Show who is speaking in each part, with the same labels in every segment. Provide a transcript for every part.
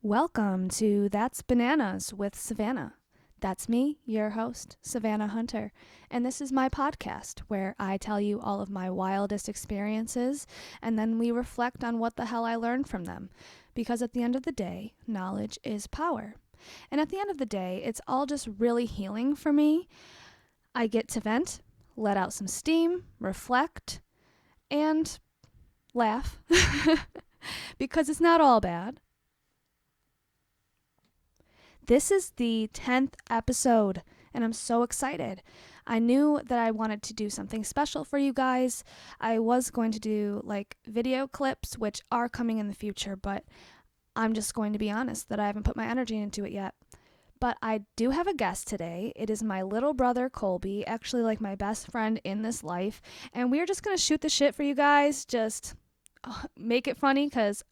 Speaker 1: Welcome to That's Bananas with Savannah. That's me, your host, Savannah Hunter, and this is my podcast where I tell you all of my wildest experiences and then we reflect on what the hell I learned from them. Because at the end of the day, knowledge is power. And at the end of the day, it's all just really healing for me. I get to vent, let out some steam, reflect, and laugh because it's not all bad. This is the 10th episode, and I'm so excited. I knew that I wanted to do something special for you guys. I was going to do like video clips, which are coming in the future, but I'm just going to be honest that I haven't put my energy into it yet. But I do have a guest today. It is my little brother, Colby, actually like my best friend in this life. And we're just going to shoot the shit for you guys. Just make it funny because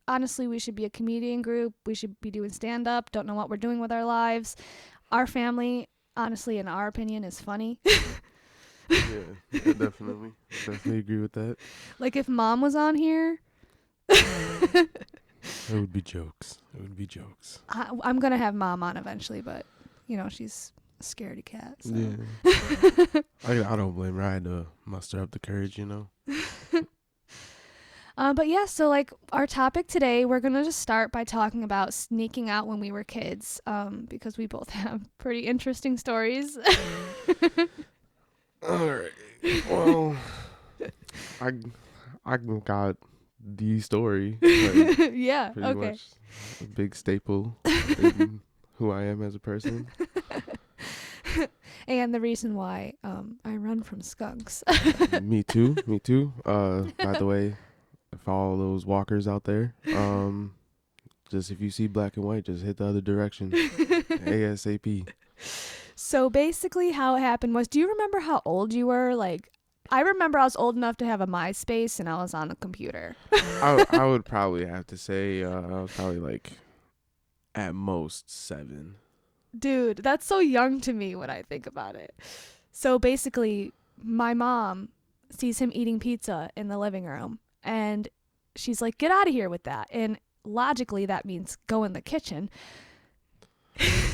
Speaker 1: honestly, we should be a comedian group. We should be doing stand-up. Don't know what we're doing with our lives. Our family, honestly, in our opinion, is funny.
Speaker 2: Yeah, definitely agree with that.
Speaker 1: Like if mom was on here,
Speaker 2: It would be jokes.
Speaker 1: I'm going to have mom on eventually, but, you know, she's a scaredy cat. So.
Speaker 2: Yeah. I don't blame her. I had to muster up the courage, you know.
Speaker 1: But yeah, so like our topic today, we're going to just start by talking about sneaking out when we were kids, because we both have pretty interesting stories.
Speaker 2: All right. Well, I got the story. Like,
Speaker 1: Yeah,
Speaker 2: pretty
Speaker 1: okay.
Speaker 2: much a big staple in who I am as a person.
Speaker 1: And the reason why I run from skunks.
Speaker 2: Me too. By the way, for all those walkers out there, just if you see black and white, just hit the other direction. ASAP.
Speaker 1: So basically how it happened was, do you remember how old you were? Like, I remember I was old enough to have a MySpace and I was on the computer.
Speaker 2: I would probably have to say I was probably like at most 7.
Speaker 1: Dude, that's so young to me when I think about it. So basically, my mom sees him eating pizza in the living room and she's like, get out of here with that. And logically, that means go in the kitchen.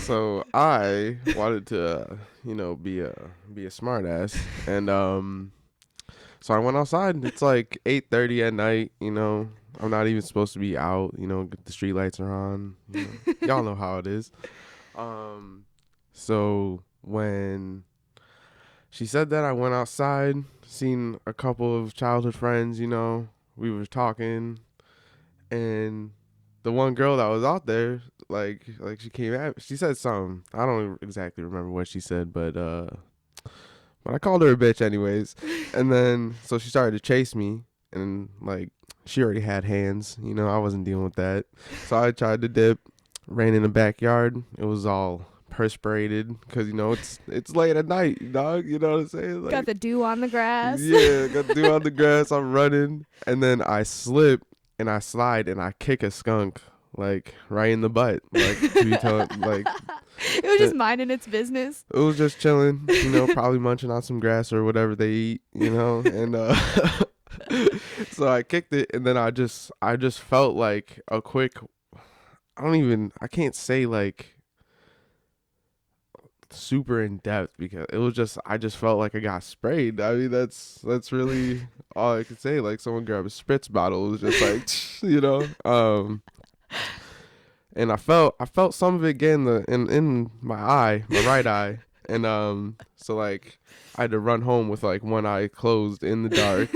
Speaker 2: So I wanted to, be a smart ass, and so I went outside. And it's like 8:30 at night. I'm not even supposed to be out. The street lights are on. Y'all know how it is. So when she said that, I went outside, seen a couple of childhood friends. We were talking, and the one girl that was out there, like she came at me. She said something. I don't exactly remember what she said, but I called her a bitch anyways. And then so she started to chase me, and like she already had hands. I wasn't dealing with that. So I tried to dip, ran in the backyard. It was all perspirated because it's late at night, dog. You know what I'm saying? Like,
Speaker 1: Got the dew on the grass.
Speaker 2: Yeah, got the dew on the grass. I'm running, and then I slip. And I slide and I kick a skunk like right in the butt. Like
Speaker 1: It was just minding its business.
Speaker 2: It was just chilling, probably munching on some grass or whatever they eat, and so I kicked it, and then I just felt like a quick. I can't say like super in depth because it was I just felt like I got sprayed. I mean that's really all I could say. Like someone grabbed a spritz bottle. It was just like and I felt some of it get in my eye, my right eye, and so like I had to run home with like one eye closed in the dark.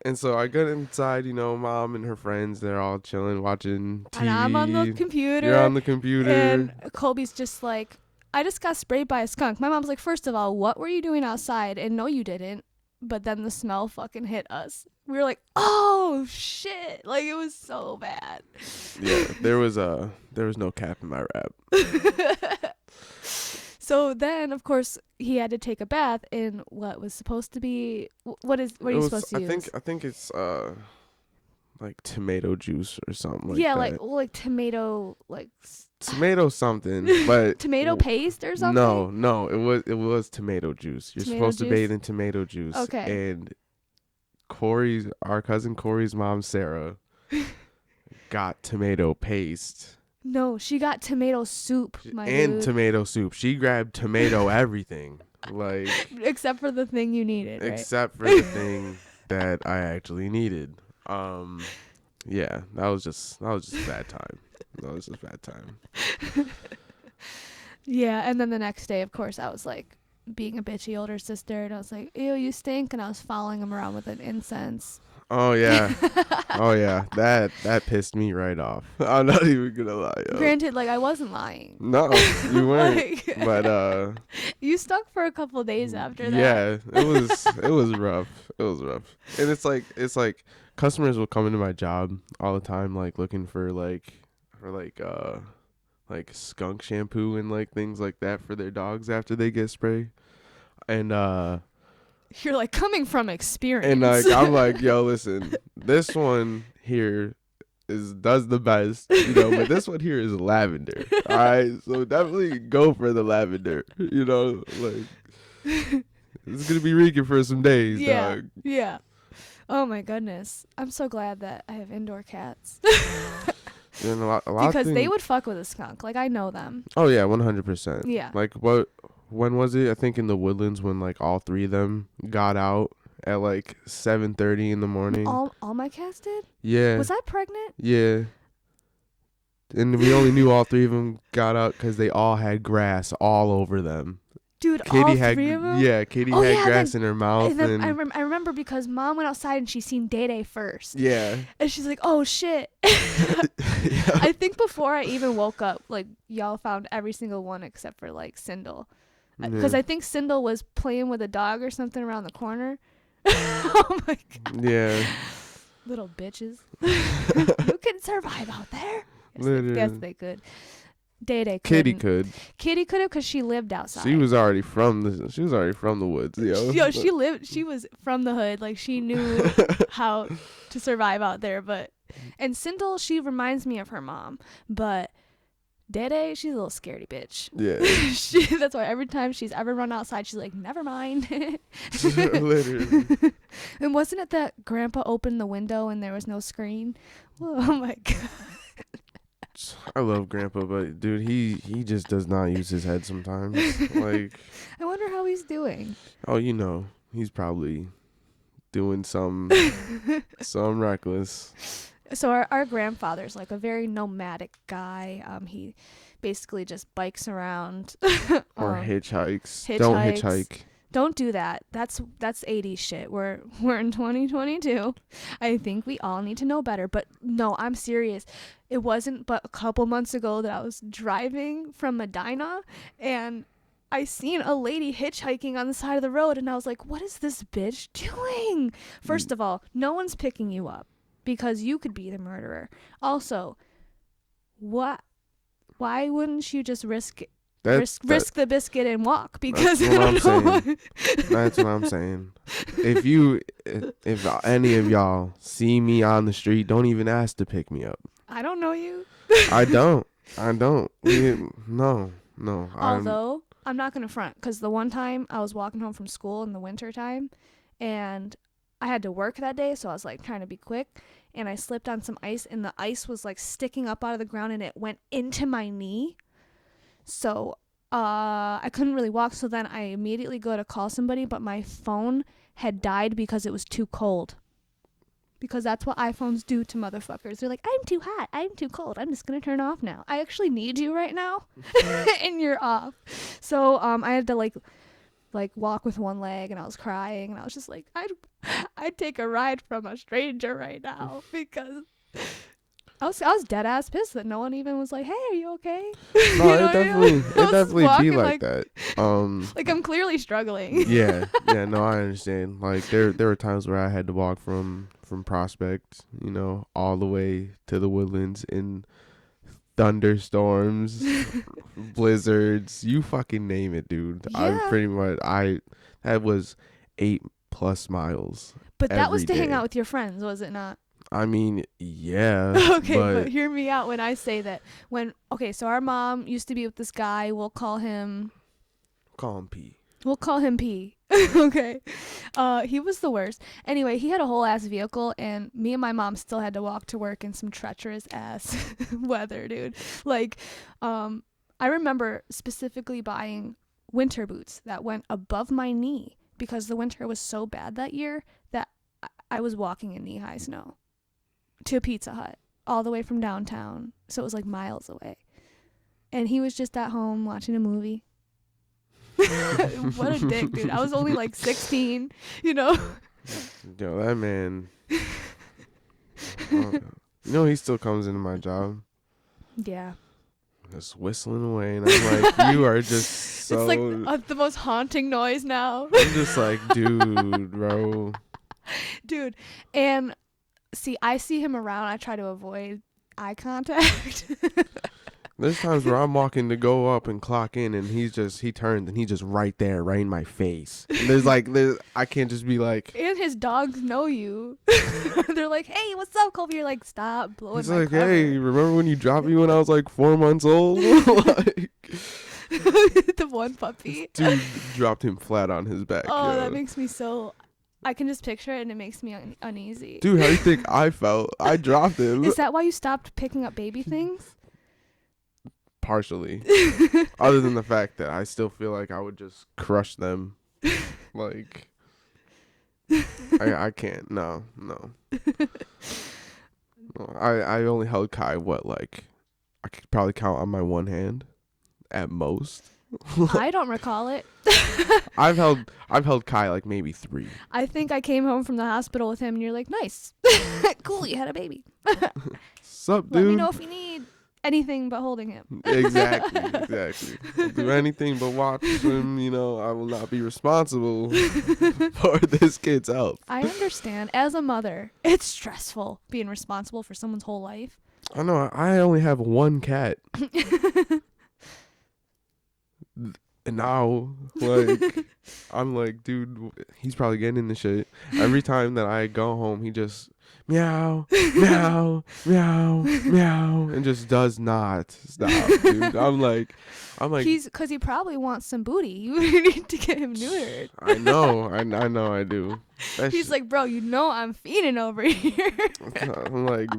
Speaker 2: And so I got inside, mom and her friends, they're all chilling, watching TV.
Speaker 1: And I'm on the computer.
Speaker 2: You're on the computer.
Speaker 1: And Colby's just like, I just got sprayed by a skunk. My mom's like, first of all, what were you doing outside? And no, you didn't. But then the smell fucking hit us. We were like, oh shit. Like it was so bad.
Speaker 2: Yeah, there was no cap in my rap.
Speaker 1: So then, of course, he had to take a bath in what was supposed to be, what are you supposed to use?
Speaker 2: I think it's like tomato juice or something like
Speaker 1: yeah,
Speaker 2: that.
Speaker 1: like tomato, like
Speaker 2: tomato something, but
Speaker 1: tomato paste or something.
Speaker 2: No, it was tomato juice. You're
Speaker 1: tomato
Speaker 2: supposed
Speaker 1: juice?
Speaker 2: to bathe in tomato juice.
Speaker 1: Okay.
Speaker 2: And our cousin Corey's mom, Sarah, got tomato paste.
Speaker 1: No, she got tomato soup, my
Speaker 2: And
Speaker 1: dude.
Speaker 2: tomato soup. She grabbed tomato everything. Like,
Speaker 1: Except for the thing you needed, right?
Speaker 2: except for the thing that I actually needed. Yeah, that was just bad time. That was just bad time.
Speaker 1: Yeah, and then the next day, of course, I was like being a bitchy older sister, and I was like, ew, you stink, and I was following him around with an incense.
Speaker 2: Oh yeah. Oh yeah. That pissed me right off. I'm not even gonna lie, yo.
Speaker 1: Granted, like, I wasn't lying.
Speaker 2: No, you weren't.
Speaker 1: Like,
Speaker 2: But
Speaker 1: you stuck for a couple days after that.
Speaker 2: yeah, it was rough. It was rough. And it's like customers will come into my job all the time, like looking for like skunk shampoo and like things like that for their dogs after they get sprayed. And
Speaker 1: You're like, coming from experience.
Speaker 2: and like I'm like, yo, listen, this one here does the best, but this one here is lavender. All right, so definitely go for the lavender. Like it's gonna be reeking for some days,
Speaker 1: yeah,
Speaker 2: dog.
Speaker 1: yeah. Oh my goodness, I'm so glad that I have indoor cats.
Speaker 2: And a lot
Speaker 1: Because they would fuck with a skunk. Like, I know them.
Speaker 2: Oh yeah, 100%.
Speaker 1: Yeah.
Speaker 2: Like when was it? I think in the Woodlands when like all three of them got out at like 7:30 in the morning.
Speaker 1: All my cats did?
Speaker 2: Yeah.
Speaker 1: Was I pregnant?
Speaker 2: Yeah. And we only knew all three of them got out because they all had grass all over them.
Speaker 1: Dude,
Speaker 2: Katie
Speaker 1: all
Speaker 2: had,
Speaker 1: three of them?
Speaker 2: yeah, Katie
Speaker 1: Oh,
Speaker 2: had
Speaker 1: yeah,
Speaker 2: grass in her mouth.
Speaker 1: And then
Speaker 2: And
Speaker 1: I remember because Mom went outside and she seen Day Day first.
Speaker 2: yeah.
Speaker 1: And she's like, oh, shit.
Speaker 2: Yeah.
Speaker 1: I think before I even woke up, like, y'all found every single one except for, like, Sindel. Because
Speaker 2: Yeah.
Speaker 1: I think Sindel was playing with a dog or something around the corner. Oh, my God.
Speaker 2: Yeah.
Speaker 1: Little bitches. You can survive out there. Yes, they could. Day Day couldn't.
Speaker 2: Katie could.
Speaker 1: Katie could have because she lived outside.
Speaker 2: She was already from the woods, yo.
Speaker 1: Yo, she was from the hood. Like, she knew how to survive out there. And Sindel, she reminds me of her mom. But Dede, she's a little scaredy bitch.
Speaker 2: Yeah.
Speaker 1: That's why every time she's ever run outside, she's like, never mind.
Speaker 2: Literally.
Speaker 1: And wasn't it that Grandpa opened the window and there was no screen? Oh, my God.
Speaker 2: I love Grandpa, but dude, he just does not use his head sometimes. Like,
Speaker 1: I wonder how he's doing.
Speaker 2: oh, he's probably doing some reckless.
Speaker 1: So our grandfather's like a very nomadic guy. He basically just bikes around.
Speaker 2: Or hitchhikes.
Speaker 1: Hitchhikes.
Speaker 2: Don't hitchhike.
Speaker 1: Don't do that. That's 80s shit. We're in 2022. I think we all need to know better. But no, I'm serious. It wasn't but a couple months ago that I was driving from Medina and I seen a lady hitchhiking on the side of the road and I was like, what is this bitch doing? First of all, no one's picking you up because you could be the murderer. Also, why wouldn't you just risk the biscuit and walk? Because
Speaker 2: that's what I'm saying. That's what I'm saying. If any of y'all see me on the street, don't even ask to pick me up.
Speaker 1: I don't know you.
Speaker 2: I don't. No.
Speaker 1: Although I'm not gonna front, because the one time I was walking home from school in the winter time, and I had to work that day, so I was like trying to be quick, and I slipped on some ice, and the ice was like sticking up out of the ground, and it went into my knee. So I couldn't really walk. So then I immediately go to call somebody, but my phone had died because it was too cold. Because that's what iPhones do to motherfuckers. They're like, I'm too hot. I'm too cold. I'm just going to turn off now. I actually need you right now. And you're off. So I had to like walk with one leg, and I was crying. And I was just like, I'd take a ride from a stranger right now. Because I was dead ass pissed that no one even was like, hey, are you okay?
Speaker 2: No, it definitely be like that.
Speaker 1: Like, I'm clearly struggling.
Speaker 2: Yeah, no, I understand. Like there were times where I had to walk from Prospect, all the way to the Woodlands in thunderstorms, blizzards, you fucking name it, dude.
Speaker 1: Yeah.
Speaker 2: That was 8+ miles.
Speaker 1: But that was to
Speaker 2: every
Speaker 1: hang
Speaker 2: day.
Speaker 1: out with your friends, was it not?
Speaker 2: I mean, yeah.
Speaker 1: Okay, but hear me out when I say that. So our mom used to be with this guy. We'll call him
Speaker 2: P.
Speaker 1: We'll call him P. Okay. He was the worst. Anyway, he had a whole ass vehicle, and me and my mom still had to walk to work in some treacherous ass weather, dude. Like, I remember specifically buying winter boots that went above my knee because the winter was so bad that year that I was walking in knee-high snow to a Pizza Hut all the way from downtown. So it was like miles away. And he was just at home watching a movie. What a dick, dude. I was only like 16, you know?
Speaker 2: Yo, that man. You know, he still comes into my job.
Speaker 1: Yeah.
Speaker 2: Just whistling away. And I'm like, you are just so.
Speaker 1: It's like the most haunting noise now.
Speaker 2: I'm just like, dude, bro.
Speaker 1: Dude. And see, I see him around. I try to avoid eye contact.
Speaker 2: There's times where I'm walking to go up and clock in, and he turns and he's just right there, right in my face. And I can't just be like.
Speaker 1: And his dogs know you. They're like, hey, what's up, Colby? You're like, stop blowing
Speaker 2: He's
Speaker 1: my
Speaker 2: like,
Speaker 1: cover.
Speaker 2: hey, remember when you dropped me when I was like 4 months old? Like,
Speaker 1: the one puppy.
Speaker 2: dude dropped him flat on his back.
Speaker 1: Oh,
Speaker 2: yo.
Speaker 1: that makes me so. I can just picture it, and it makes me uneasy.
Speaker 2: Dude, how do you think I felt? I dropped him.
Speaker 1: Is that why you stopped picking up baby things?
Speaker 2: Partially. Other than the fact that I still feel like I would just crush them. Like, I can't. No. I only held Kai, like, I could probably count on my one hand at most.
Speaker 1: I don't recall it.
Speaker 2: I've held Kai like maybe 3.
Speaker 1: I think I came home from the hospital with him, and you're like, nice. Cool, you had a baby.
Speaker 2: Sup, dude?
Speaker 1: Let me know if you need anything but holding him.
Speaker 2: Exactly. I'll do anything but watch him. You know, I will not be responsible for this kid's health.
Speaker 1: I understand. As a mother, it's stressful being responsible for someone's whole life.
Speaker 2: I know. I only have one cat. And now, like, I'm like, dude, he's probably getting into shit. Every time that I go home, he just meow, meow, meow, meow, and just does not stop, dude. I'm like,
Speaker 1: Because he probably wants some booty. You need to get him neutered.
Speaker 2: I know, I do.
Speaker 1: He's like, bro, you know I'm feeding over here.
Speaker 2: I'm like,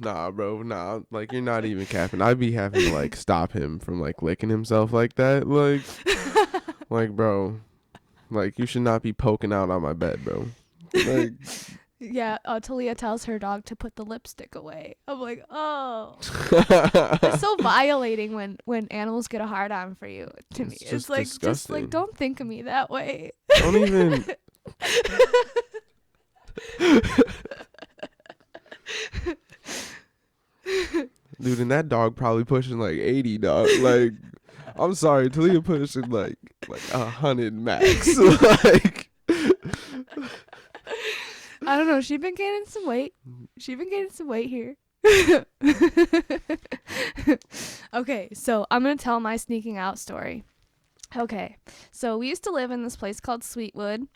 Speaker 2: nah, bro, nah. Like, you're not even capping. I'd be having to like stop him from like licking himself like that. Like, bro, like you should not be poking out on my bed, bro. Like.
Speaker 1: Yeah, Talia tells her dog to put the lipstick away. I'm like, oh. It's so violating when animals get a hard on for you. To me, it's like
Speaker 2: disgusting.
Speaker 1: just like don't think of me that way.
Speaker 2: Don't even. Dude, and that dog probably pushing like 80, dog. Like, I'm sorry, Talia pushing like 100 max. Like.
Speaker 1: I don't know. She's been gaining some weight. Here. Okay, so I'm going to tell my sneaking out story. Okay, so we used to live in this place called Sweetwood.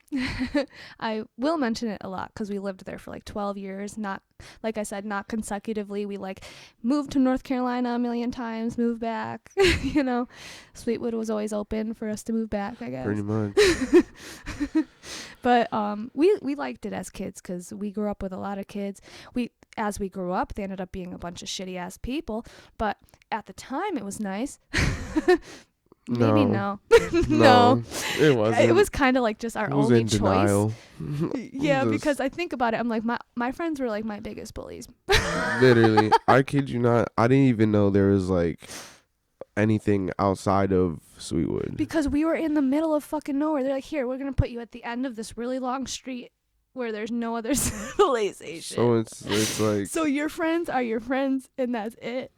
Speaker 1: I will mention it a lot because we lived there for like 12 years. Not, like I said, not consecutively. We like moved to North Carolina a million times, moved back. You know, Sweetwood was always open for us to move back, I guess.
Speaker 2: Pretty much.
Speaker 1: But we liked it as kids because we grew up with a lot of kids. As we grew up, they ended up being a bunch of shitty ass people. But at the time, it was nice. Maybe no. No,
Speaker 2: it wasn't.
Speaker 1: It was kind of like just our only choice.
Speaker 2: Denial.
Speaker 1: Yeah, because I think about it, I'm like my friends were like my biggest bullies.
Speaker 2: Literally, I kid you not. I didn't even know there was like anything outside of Sweetwood.
Speaker 1: Because we were in the middle of fucking nowhere. They're like, here, we're gonna put you at the end of this really long street where there's no other civilization.
Speaker 2: So it's like.
Speaker 1: So your friends are your friends, and that's it.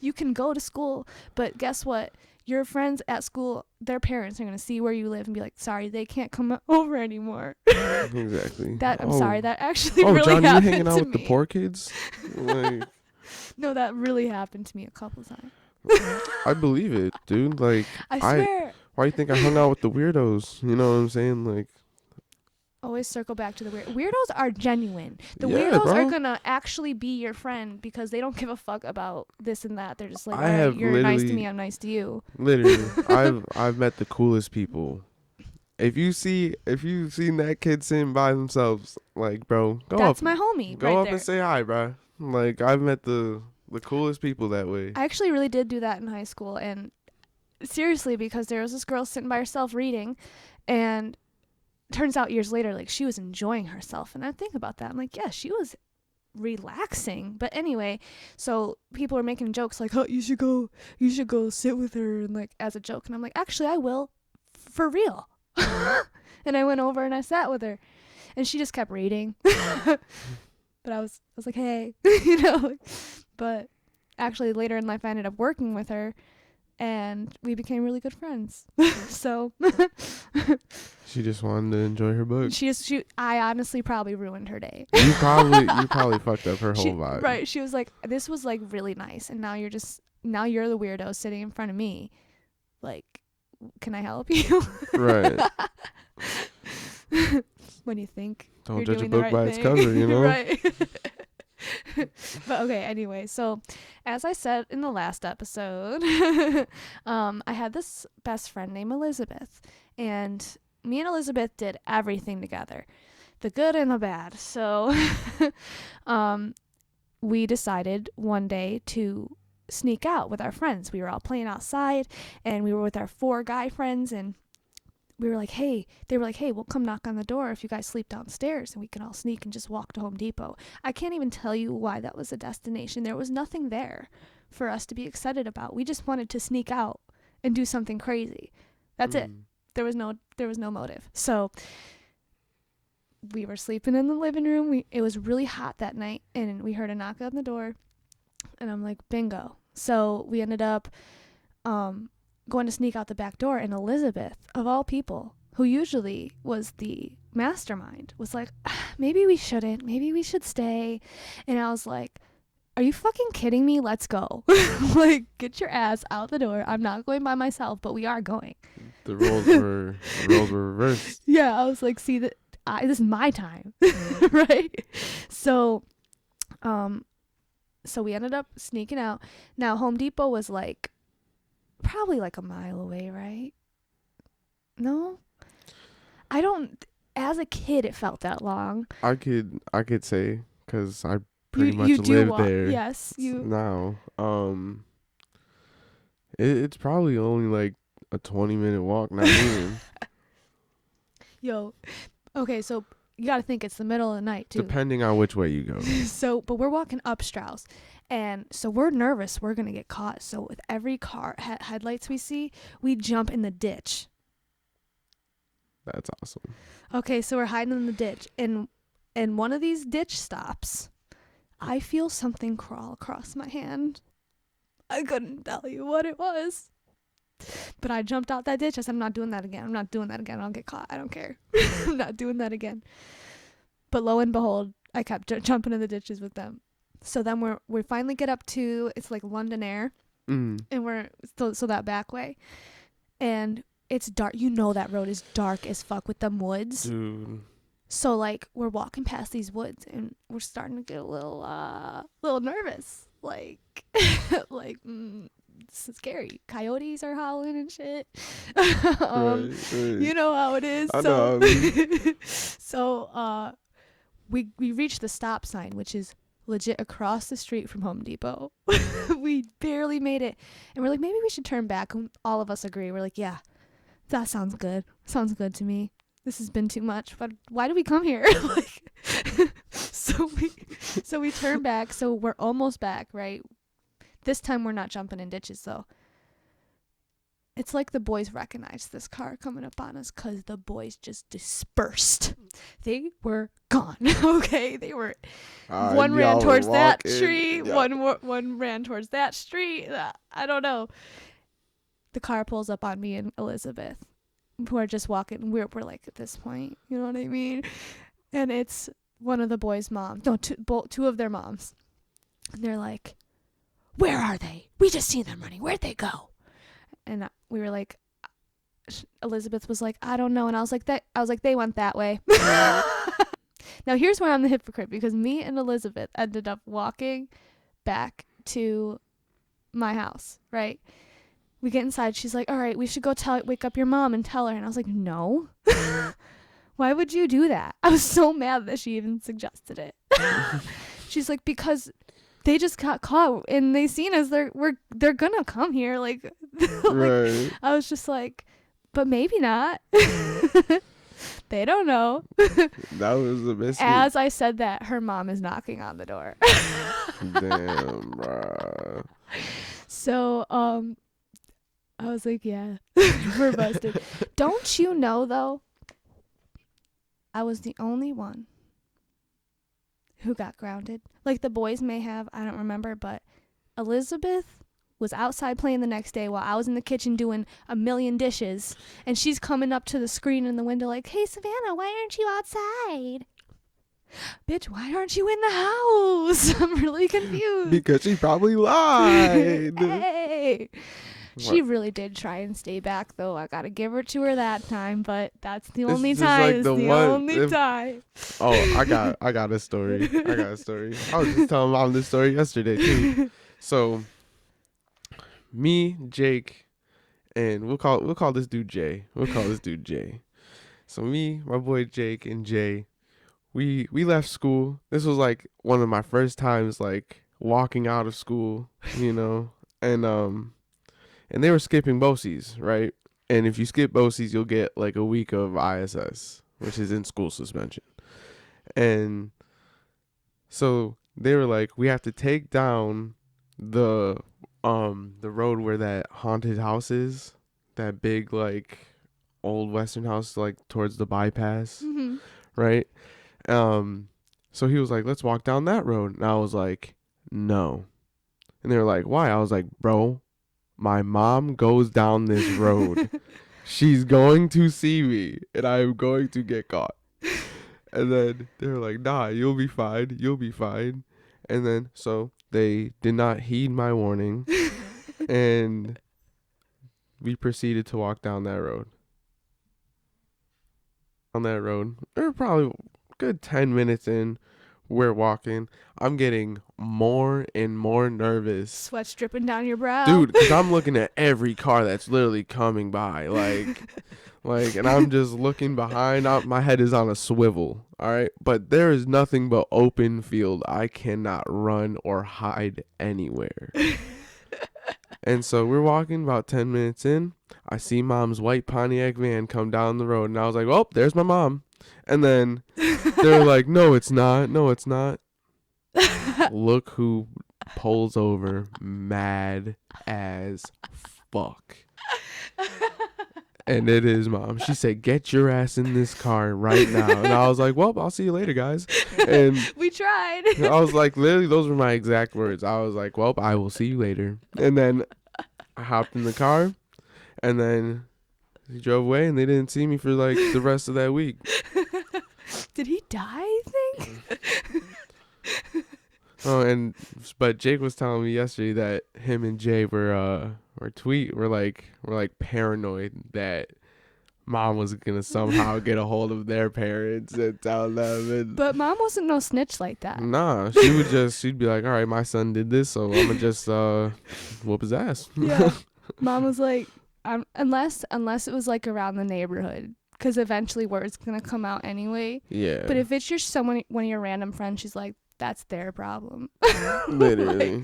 Speaker 1: You can go to school, but guess what? Your friends at school, their parents are going to see where you live and be like, sorry, they can't come over anymore.
Speaker 2: Exactly.
Speaker 1: I'm sorry, that actually
Speaker 2: really
Speaker 1: John,
Speaker 2: happened to me. Oh, John, you hanging out with
Speaker 1: me.
Speaker 2: the poor kids? Like,
Speaker 1: no, that really happened to me a couple times.
Speaker 2: I believe it, dude. Like,
Speaker 1: I swear.
Speaker 2: Why do you think I hung out with the weirdos? You know what I'm saying? Like,
Speaker 1: Always circle back to the weird. Weirdos are genuine. The
Speaker 2: Yeah,
Speaker 1: weirdos
Speaker 2: bro.
Speaker 1: are gonna actually be your friend because they don't give a fuck about this and that. They're just like,
Speaker 2: I
Speaker 1: all right,
Speaker 2: have
Speaker 1: you're nice to
Speaker 2: literally,
Speaker 1: me, I'm nice to you.
Speaker 2: I've met the coolest people. If you've seen that kid sitting by themselves, like, bro,
Speaker 1: That's my homie
Speaker 2: go
Speaker 1: right
Speaker 2: up
Speaker 1: there.
Speaker 2: and say hi, bro. Like, I've met the coolest people that way.
Speaker 1: I actually really did do that in high school, and seriously, because there was this girl sitting by herself reading, and turns out years later, like, she was enjoying herself. And I think about that, I'm like, yeah, she was relaxing. But anyway, so people were making jokes like, oh, you should go sit with her, and like, as a joke. And I'm like, actually, I will, for real. And I went over and I sat with her, and she just kept reading. But I was like, hey, you know. But actually, later in life, I ended up working with her, and we became really good friends. So
Speaker 2: She just wanted to enjoy her book.
Speaker 1: I honestly probably ruined her day.
Speaker 2: You probably fucked up her whole vibe.
Speaker 1: Right. She was like, this was like really nice, and now you're the weirdo sitting in front of me. Like, can I help you?
Speaker 2: Right.
Speaker 1: When you think
Speaker 2: Don't
Speaker 1: you're
Speaker 2: judge a
Speaker 1: doing the
Speaker 2: book
Speaker 1: right
Speaker 2: by its
Speaker 1: thing.
Speaker 2: cover, you know?
Speaker 1: Right. But okay, anyway, so as I said in the last episode, I had this best friend named Elizabeth, and me and Elizabeth did everything together, the good and the bad. So we decided one day to sneak out with our friends. We were all playing outside, and we were with our 4 guy friends, and they were like, hey, we'll come knock on the door if you guys sleep downstairs, and we can all sneak and just walk to Home Depot. I can't even tell you why that was a destination. There was nothing there for us to be excited about. We just wanted to sneak out and do something crazy. That's it. There was no motive. So we were sleeping in the living room. It was really hot that night, and we heard a knock on the door, and I'm like, bingo. So we ended up going to sneak out the back door, and Elizabeth, of all people, who usually was the mastermind, was like, maybe we shouldn't, maybe we should stay. And I was like, are you fucking kidding me? Let's go. Like, get your ass out the door. I'm not going by myself, but we are going.
Speaker 2: The roles were reversed.
Speaker 1: Yeah, I was like, see, this is my time. Right? So we ended up sneaking out. Now, Home Depot was like probably like a mile away, right? No? I don't, as a kid, it felt that long.
Speaker 2: I could say, because I pretty much live there.
Speaker 1: Yes, you.
Speaker 2: Now, it's probably only like a 20-minute walk, not even.
Speaker 1: Yo, okay, so you gotta think it's the middle of the night too.
Speaker 2: Depending on which way you go.
Speaker 1: So, but we're walking up Strauss, and so we're nervous we're gonna get caught. So with every car headlights we see, we jump in the ditch.
Speaker 2: That's awesome.
Speaker 1: Okay, so we're hiding in the ditch, and one of these ditch stops, I feel something crawl across my hand. I couldn't tell you what it was. But I jumped out that ditch. I said, I'm not doing that again. I'll get caught. I don't care. I'm not doing that again. But lo and behold, I kept jumping in the ditches with them. So then we finally get up to, it's like London Air. And we're so that back way. And it's dark. You know that road is dark as fuck with them woods.
Speaker 2: Dude.
Speaker 1: So like we're walking past these woods, and we're starting to get a little nervous. Like it's scary. Coyotes are howling and shit.
Speaker 2: Right.
Speaker 1: You know how it is.
Speaker 2: I know.
Speaker 1: So we reached the stop sign, which is legit across the street from Home Depot. We barely made it, and we're like, maybe we should turn back. And all of us agree. We're like, yeah, that sounds good. Sounds good to me. This has been too much, but why do we come here? Like, so we turn back. So we're almost back, right? This time we're not jumping in ditches, though. It's like the boys recognized this car coming up on us, because the boys just dispersed. They were gone. Okay, they were. One ran towards that street. Yeah. One ran towards that street. I don't know. The car pulls up on me and Elizabeth, who are just walking. We're like at this point, you know what I mean? And it's one of the boys' moms. No, two of their moms. And they're like, where are they? We just seen them running. Where'd they go? And we were like, Elizabeth was like, I don't know. And I was like, they went that way. Now, here's where I'm the hypocrite, because me and Elizabeth ended up walking back to my house, right? We get inside. She's like, all right, we should go wake up your mom and tell her. And I was like, no. Why would you do that? I was so mad that she even suggested it. She's like, because they just got caught and they seen us. They're gonna come here. Like,
Speaker 2: Right.
Speaker 1: I was just like, but maybe not. They don't know.
Speaker 2: That was the best.
Speaker 1: As I said that, her mom is knocking on the door.
Speaker 2: Damn, bro.
Speaker 1: So, I was like, yeah, we're busted. Don't you know, though, I was the only one who got grounded. Like, the boys may have, I don't remember, but Elizabeth was outside playing the next day while I was in the kitchen doing a million dishes, and she's coming up to the screen in the window like, hey, Savannah, why aren't you outside? Bitch, why aren't you in the house? I'm really confused.
Speaker 2: Because she probably lied.
Speaker 1: Hey. She really did try and stay back, though. I gotta give her to her that time, but that's the only time.
Speaker 2: Like
Speaker 1: it's the only time.
Speaker 2: Oh, I got a story. I was just telling mom this story yesterday too. So, me, Jake, and we'll call this dude Jay. So me, my boy Jake, and Jay, we left school. This was like one of my first times like walking out of school, and they were skipping BOCES, right? And if you skip BOCES, you'll get like a week of ISS, which is in school suspension. And so they were like, we have to take down the road where that haunted house is, that big like old Western house, like towards the bypass, right? So he was like, let's walk down that road. And I was like, no. And they were like, why? I was like, bro, my mom goes down this road. She's going to see me and I'm going to get caught. And then they were like, nah, you'll be fine. And then so they did not heed my warning and we proceeded to walk down that road. On that road, we were probably a good 10 minutes in. We're walking. I'm getting more and more nervous.
Speaker 1: Sweat's dripping down your brow.
Speaker 2: Dude, because I'm looking at every car that's literally coming by. Like, and I'm just looking behind. My head is on a swivel, all right? But there is nothing but open field. I cannot run or hide anywhere. And so we're walking about 10 minutes in. I see mom's white Pontiac van come down the road. And I was like, well, there's my mom. And then they're like, no, it's not. Look who pulls over mad as fuck. And it is mom. She said, get your ass in this car right now. And I was like, well, I'll see you later, guys. And
Speaker 1: we tried.
Speaker 2: I was like, literally, those were my exact words. I was like, well, I will see you later. And then I hopped in the car. And then he drove away. And they didn't see me for like the rest of that week.
Speaker 1: Did he die, I think?
Speaker 2: But Jake was telling me yesterday that him and Jay were like paranoid that mom was gonna somehow get a hold of their parents and tell them.
Speaker 1: But mom wasn't no snitch like that.
Speaker 2: Nah, she'd be like, all right, my son did this, so I'm gonna just whoop his ass.
Speaker 1: Yeah. Mom was like, unless it was like around the neighborhood. Because eventually word's going to come out anyway.
Speaker 2: Yeah.
Speaker 1: But if it's just one of your random friends, she's like, that's their problem.
Speaker 2: Literally.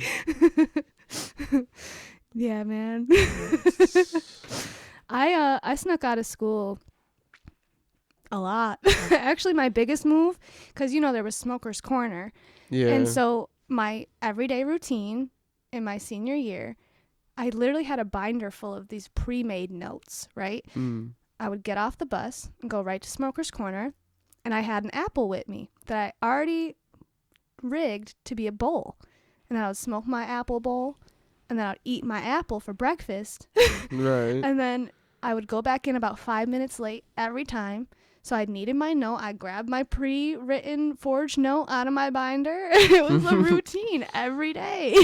Speaker 1: Yeah, man. I snuck out of school a lot. Actually, my biggest move, because, there was Smoker's Corner.
Speaker 2: Yeah.
Speaker 1: And so my everyday routine in my senior year, I literally had a binder full of these pre-made notes, right? I would get off the bus and go right to Smoker's Corner, and I had an apple with me that I already rigged to be a bowl. And I would smoke my apple bowl, and then I'd eat my apple for breakfast.
Speaker 2: Right.
Speaker 1: And then I would go back in about 5 minutes late every time. So I needed my note. I grabbed my pre-written forged note out of my binder. It was a routine every day.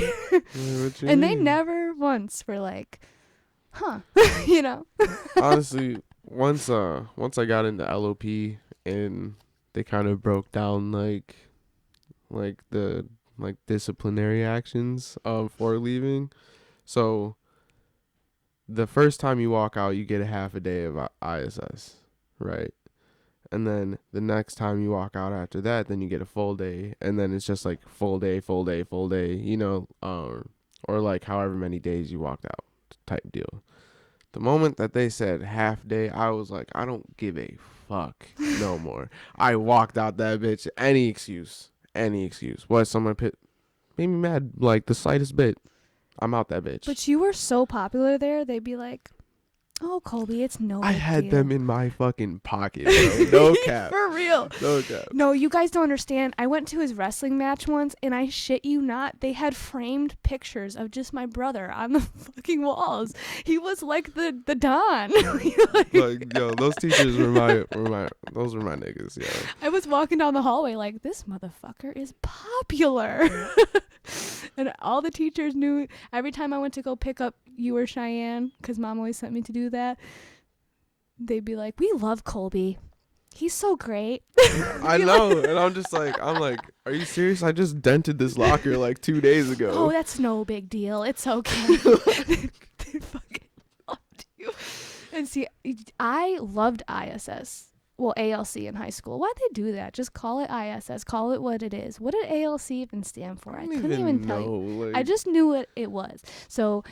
Speaker 1: And they never once were like, huh. You know?
Speaker 2: Honestly, once I got into LOP and they kind of broke down the disciplinary actions for leaving. So the first time you walk out, you get a half a day of ISS, right? And then the next time you walk out after that, then you get a full day, and then it's just like full day, full day, full day, or like however many days you walked out type deal. The moment that they said half day, I was like, I don't give a fuck no more. I walked out that bitch. Any excuse. What, someone made me mad like the slightest bit. I'm out that bitch.
Speaker 1: But you were so popular there, they'd be like, oh, Colby, it's no big
Speaker 2: I had
Speaker 1: deal.
Speaker 2: them in my fucking pocket, bro. No cap.
Speaker 1: For real.
Speaker 2: No cap.
Speaker 1: No, you guys don't understand. I went to his wrestling match once, and I shit you not, they had framed pictures of just my brother on the fucking walls. He was like the Don.
Speaker 2: Like, yo, those teachers were my niggas, yo.
Speaker 1: I was walking down the hallway like, this motherfucker is popular. And all the teachers knew. Every time I went to go pick up you or Cheyenne, because Mom always sent me to do that, they'd be like, we love Colby. He's so great.
Speaker 2: I know. And I'm like, are you serious? I just dented this locker like 2 days ago.
Speaker 1: Oh, that's no big deal. It's okay. They fucking loved you. And see, I loved ISS. Well, ALC in high school. Why'd they do that? Just call it ISS. Call it what it is. What did ALC even stand for? I couldn't even tell you.
Speaker 2: Like,
Speaker 1: I just knew what it was. So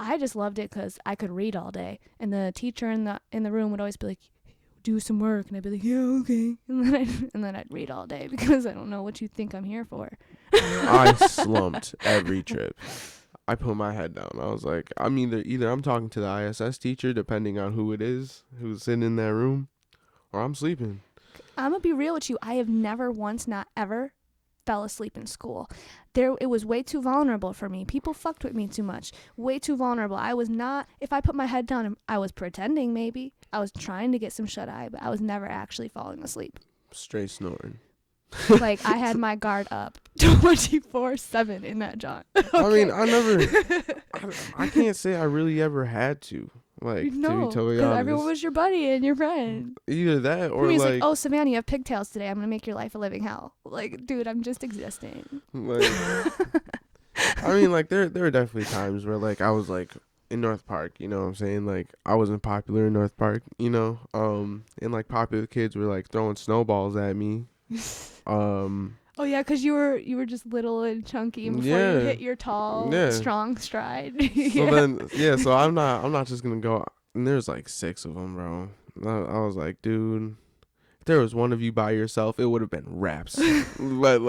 Speaker 1: I just loved it because I could read all day. And the teacher in the room would always be like, do some work. And I'd be like, yeah, okay. And then I'd read all day because I don't know what you think I'm here for.
Speaker 2: I slumped every trip. I put my head down. I was like, I'm either I'm talking to the ISS teacher, depending on who it is who's sitting in that room, or I'm sleeping.
Speaker 1: I'm going to be real with you. I have never once, not ever, fell asleep in school. It was way too vulnerable for me. People fucked with me too much. Way too vulnerable. I was not, if I put my head down, I was pretending maybe. I was trying to get some shut-eye, but I was never actually falling asleep.
Speaker 2: Straight snoring.
Speaker 1: Like, I had my guard up 24/7 in that job. Okay.
Speaker 2: I mean, I can't say I really ever had to. Like,
Speaker 1: no,
Speaker 2: to be totally
Speaker 1: because
Speaker 2: honest.
Speaker 1: everyone was your buddy and your friend.
Speaker 2: Either that or
Speaker 1: He's
Speaker 2: like,
Speaker 1: like, oh, Savannah, you have pigtails today. I'm going to make your life a living hell. Like, dude, I'm just existing.
Speaker 2: like I mean, like, there were definitely times where, like, I was, like, in North Park, you know what I'm saying? Like, I wasn't popular in North Park, you know? And, like, popular kids were, like, throwing snowballs at me.
Speaker 1: Oh, yeah, because you were just little and chunky before you hit your tall, strong stride.
Speaker 2: So I'm not just going to go. And there's, like, 6 of them, bro. I was like, dude, if there was one of you by yourself, it would have been raps. But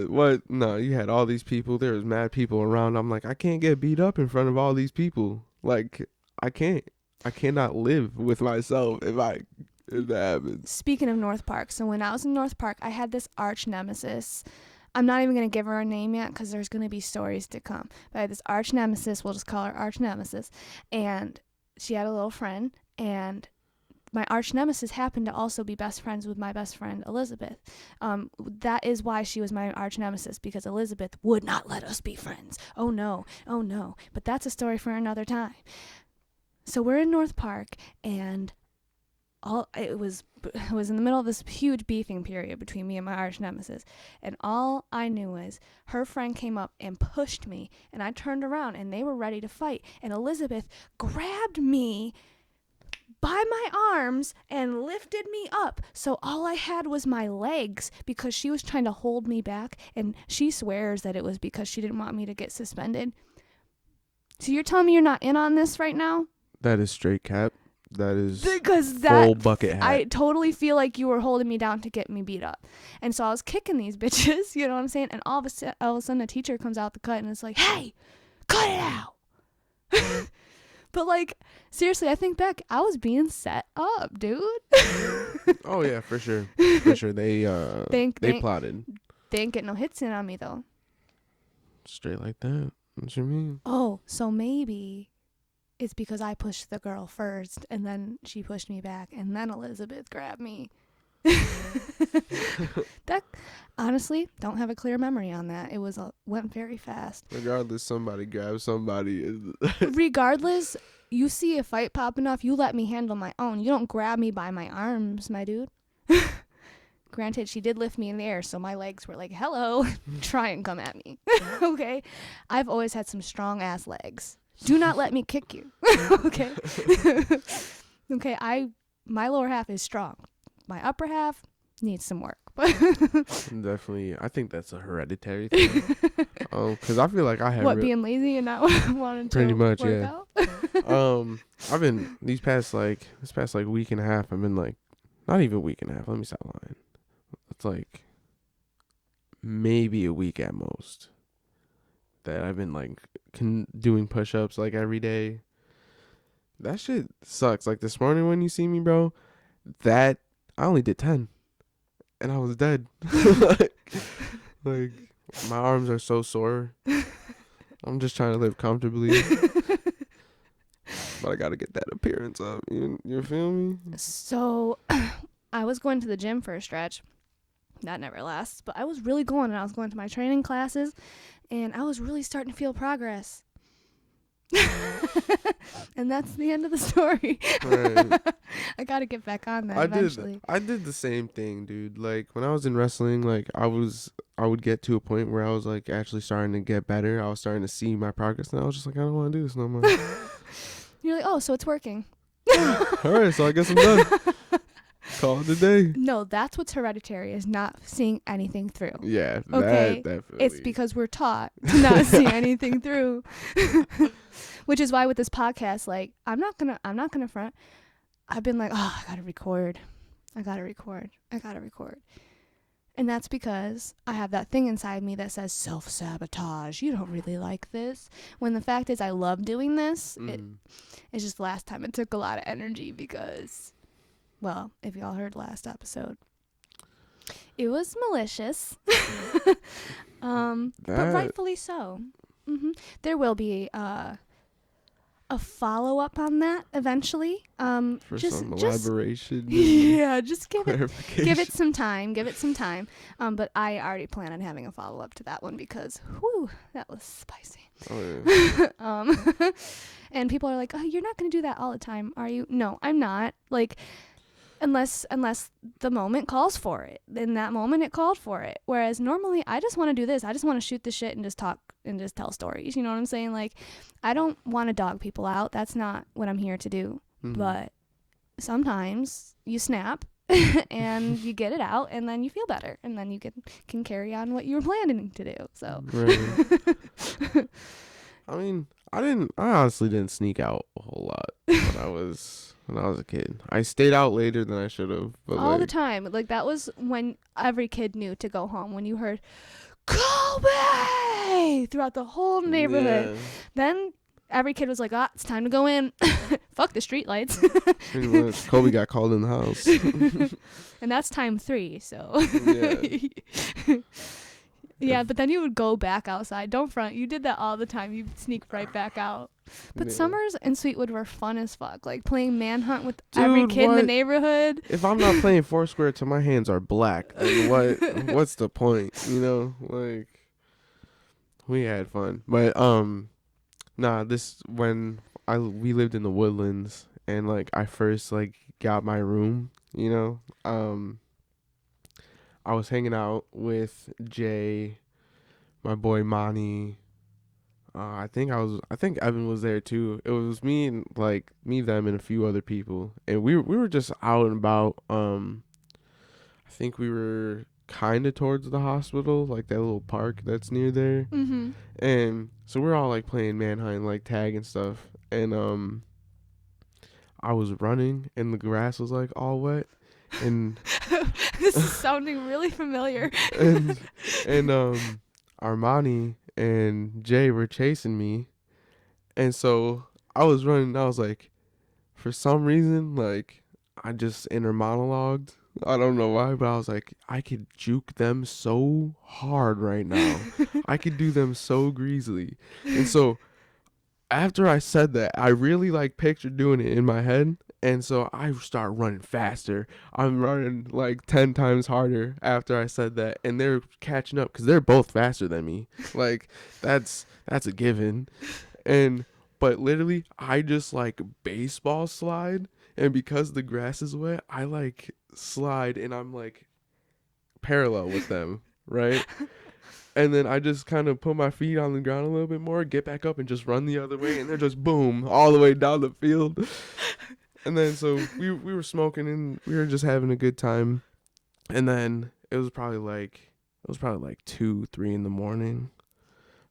Speaker 2: what? No, you had all these people. There was mad people around. I'm like, I can't get beat up in front of all these people. Like, I cannot live with myself if that happens.
Speaker 1: Speaking of North Park, so when I was in North Park, I had this arch nemesis. I'm not even going to give her a name yet because there's going to be stories to come. But I had this arch nemesis. We'll just call her arch nemesis. And she had a little friend. And my arch nemesis happened to also be best friends with my best friend, Elizabeth. That is why she was my arch nemesis, because Elizabeth would not let us be friends. Oh, no. But that's a story for another time. So we're in North Park, and it was in the middle of this huge beefing period between me and my arch nemesis, and all I knew was her friend came up and pushed me, and I turned around and they were ready to fight, and Elizabeth grabbed me by my arms and lifted me up, so all I had was my legs because she was trying to hold me back, and she swears that it was because she didn't want me to get suspended. So you're telling me you're not in on this right now?
Speaker 2: That is straight cap. That is
Speaker 1: full
Speaker 2: bucket hat.
Speaker 1: I totally feel like you were holding me down to get me beat up. And so I was kicking these bitches, you know what I'm saying? And all of a sudden a teacher comes out the cut and it's like, hey, cut it out. But like, seriously, I think back, I was being set up, dude.
Speaker 2: Oh yeah, for sure. They plotted.
Speaker 1: They didn't get no hits in on me though.
Speaker 2: Straight like that. What you mean?
Speaker 1: Oh, so maybe it's because I pushed the girl first, and then she pushed me back, and then Elizabeth grabbed me. That honestly, don't have a clear memory on that. It was went very fast.
Speaker 2: Regardless, somebody grabs somebody.
Speaker 1: Regardless, you see a fight popping off, you let me handle my own. You don't grab me by my arms, my dude. Granted, she did lift me in the air, so my legs were like, hello, try and come at me. Okay? I've always had some strong ass legs. Do not let me kick you. Okay? Okay, my lower half is strong. My upper half needs some work.
Speaker 2: Definitely, I think that's a hereditary thing. Because I feel like I have
Speaker 1: being lazy and not wanting to
Speaker 2: pretty much,
Speaker 1: work
Speaker 2: yeah.
Speaker 1: out?
Speaker 2: I've been this past week and a half. I've been like, not even a week and a half. Let me stop lying. It's like maybe a week at most that I've been like doing push-ups like every day. That shit sucks. Like this morning when you see me, bro, that I only did 10 and I was dead. like my arms are so sore. I'm just trying to live comfortably. But I gotta get that appearance up. You feel me?
Speaker 1: So I was going to the gym for a stretch. That never lasts. But I was really going, and I was going to my training classes, and I was really starting to feel progress. And that's the end of the story.
Speaker 2: Right.
Speaker 1: I gotta get back on that eventually.
Speaker 2: I did the same thing, dude. Like when I was in wrestling, like I would get to a point where I was like actually starting to get better. I was starting to see my progress, and I was just like, I don't want to do this no more.
Speaker 1: You're like, oh, so it's working.
Speaker 2: All right, so I guess I'm done. Call it a day.
Speaker 1: No, that's what's hereditary, is not seeing anything through.
Speaker 2: Yeah,
Speaker 1: Okay,
Speaker 2: that definitely.
Speaker 1: it's because we're taught to not see anything through. Which is why with this podcast, like, I'm not gonna front. I've been like, oh, I gotta record. And that's because I have that thing inside me that says self-sabotage. You don't really like this. When the fact is I love doing this. It's just the last time it took a lot of energy because, well, if y'all heard last episode, it was malicious. But rightfully so. There will be a follow-up on that eventually.
Speaker 2: For some elaboration.
Speaker 1: Yeah, just give it some time. But I already plan on having a follow-up to that one because, whew, that was spicy.
Speaker 2: Oh, yeah.
Speaker 1: And people are like, oh, you're not going to do that all the time, are you? No, I'm not. Like, unless the moment calls for it. In that moment, it called for it. Whereas normally, I just want to do this. I just want to shoot the shit and just talk and just tell stories. You know what I'm saying? Like, I don't want to dog people out. That's not what I'm here to do. But sometimes you snap and you get it out and then you feel better. And then you can carry on what you were planning to do. So.
Speaker 2: Right. I mean, I honestly didn't sneak out a whole lot when I was a kid. I stayed out later than I should have.
Speaker 1: All the time. Like, that was when every kid knew to go home. When you heard, Colby! Throughout the whole neighborhood. Yeah. Then every kid was like, it's time to go in. Fuck the street lights.
Speaker 2: Pretty much. Colby got called in the house.
Speaker 1: And that's time 3, so. Yeah. Yeah, but then you would go back outside. Don't front. You did that all the time. You'd sneak right back out. But summers in Sweetwood were fun as fuck. Like playing manhunt with every kid in the neighborhood.
Speaker 2: If I'm not playing Foursquare till my hands are black, then what's the point? You know, like we had fun. But when we lived in the Woodlands and like I first like got my room, you know, I was hanging out with Jay, my boy Monty. I think Evan was there too. It was me, them, and a few other people, and we were just out and about. I think we were kind of towards the hospital, like that little park that's near there.
Speaker 1: Mm-hmm.
Speaker 2: And so we're all like playing manhunt, like tag and stuff. And I was running, and the grass was like all wet. And
Speaker 1: this is sounding really familiar.
Speaker 2: and Armani and Jay were chasing me, and so I was running. I was like, for some reason, like I just inner monologued. I don't know why, but I was like, I could juke them so hard right now. I could do them so greasily. And so after I said that, I really like pictured doing it in my head. And so I start running faster. I'm running like 10 times harder after I said that. And they're catching up because they're both faster than me. Like, that's a given. And, but literally, I just like baseball slide. And because the grass is wet, I like slide and I'm like parallel with them, right? And then I just kind of put my feet on the ground a little bit more, get back up and just run the other way. And they're just boom, all the way down the field. And then so we were smoking and we were just having a good time. And then it was probably like 2, 3 in the morning,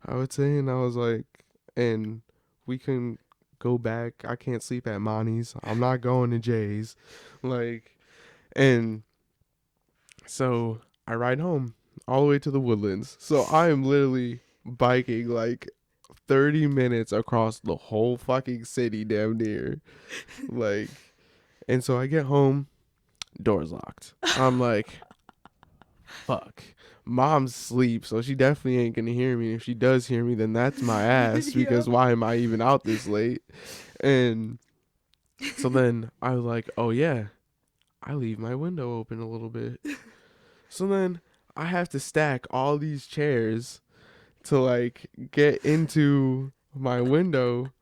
Speaker 2: I would say. And I was like, and we can go back. I can't sleep at Monty's. I'm not going to Jay's. Like, and so I ride home all the way to the Woodlands. So I am literally biking like 30 minutes across the whole fucking city damn near. Like, and so I get home, door's locked. I'm like, fuck. Mom's asleep, so she definitely ain't gonna hear me. If she does hear me, then that's my ass, because why am I even out this late? And so then I was like, oh yeah, I leave my window open a little bit. So then I have to stack all these chairs to like get into my window,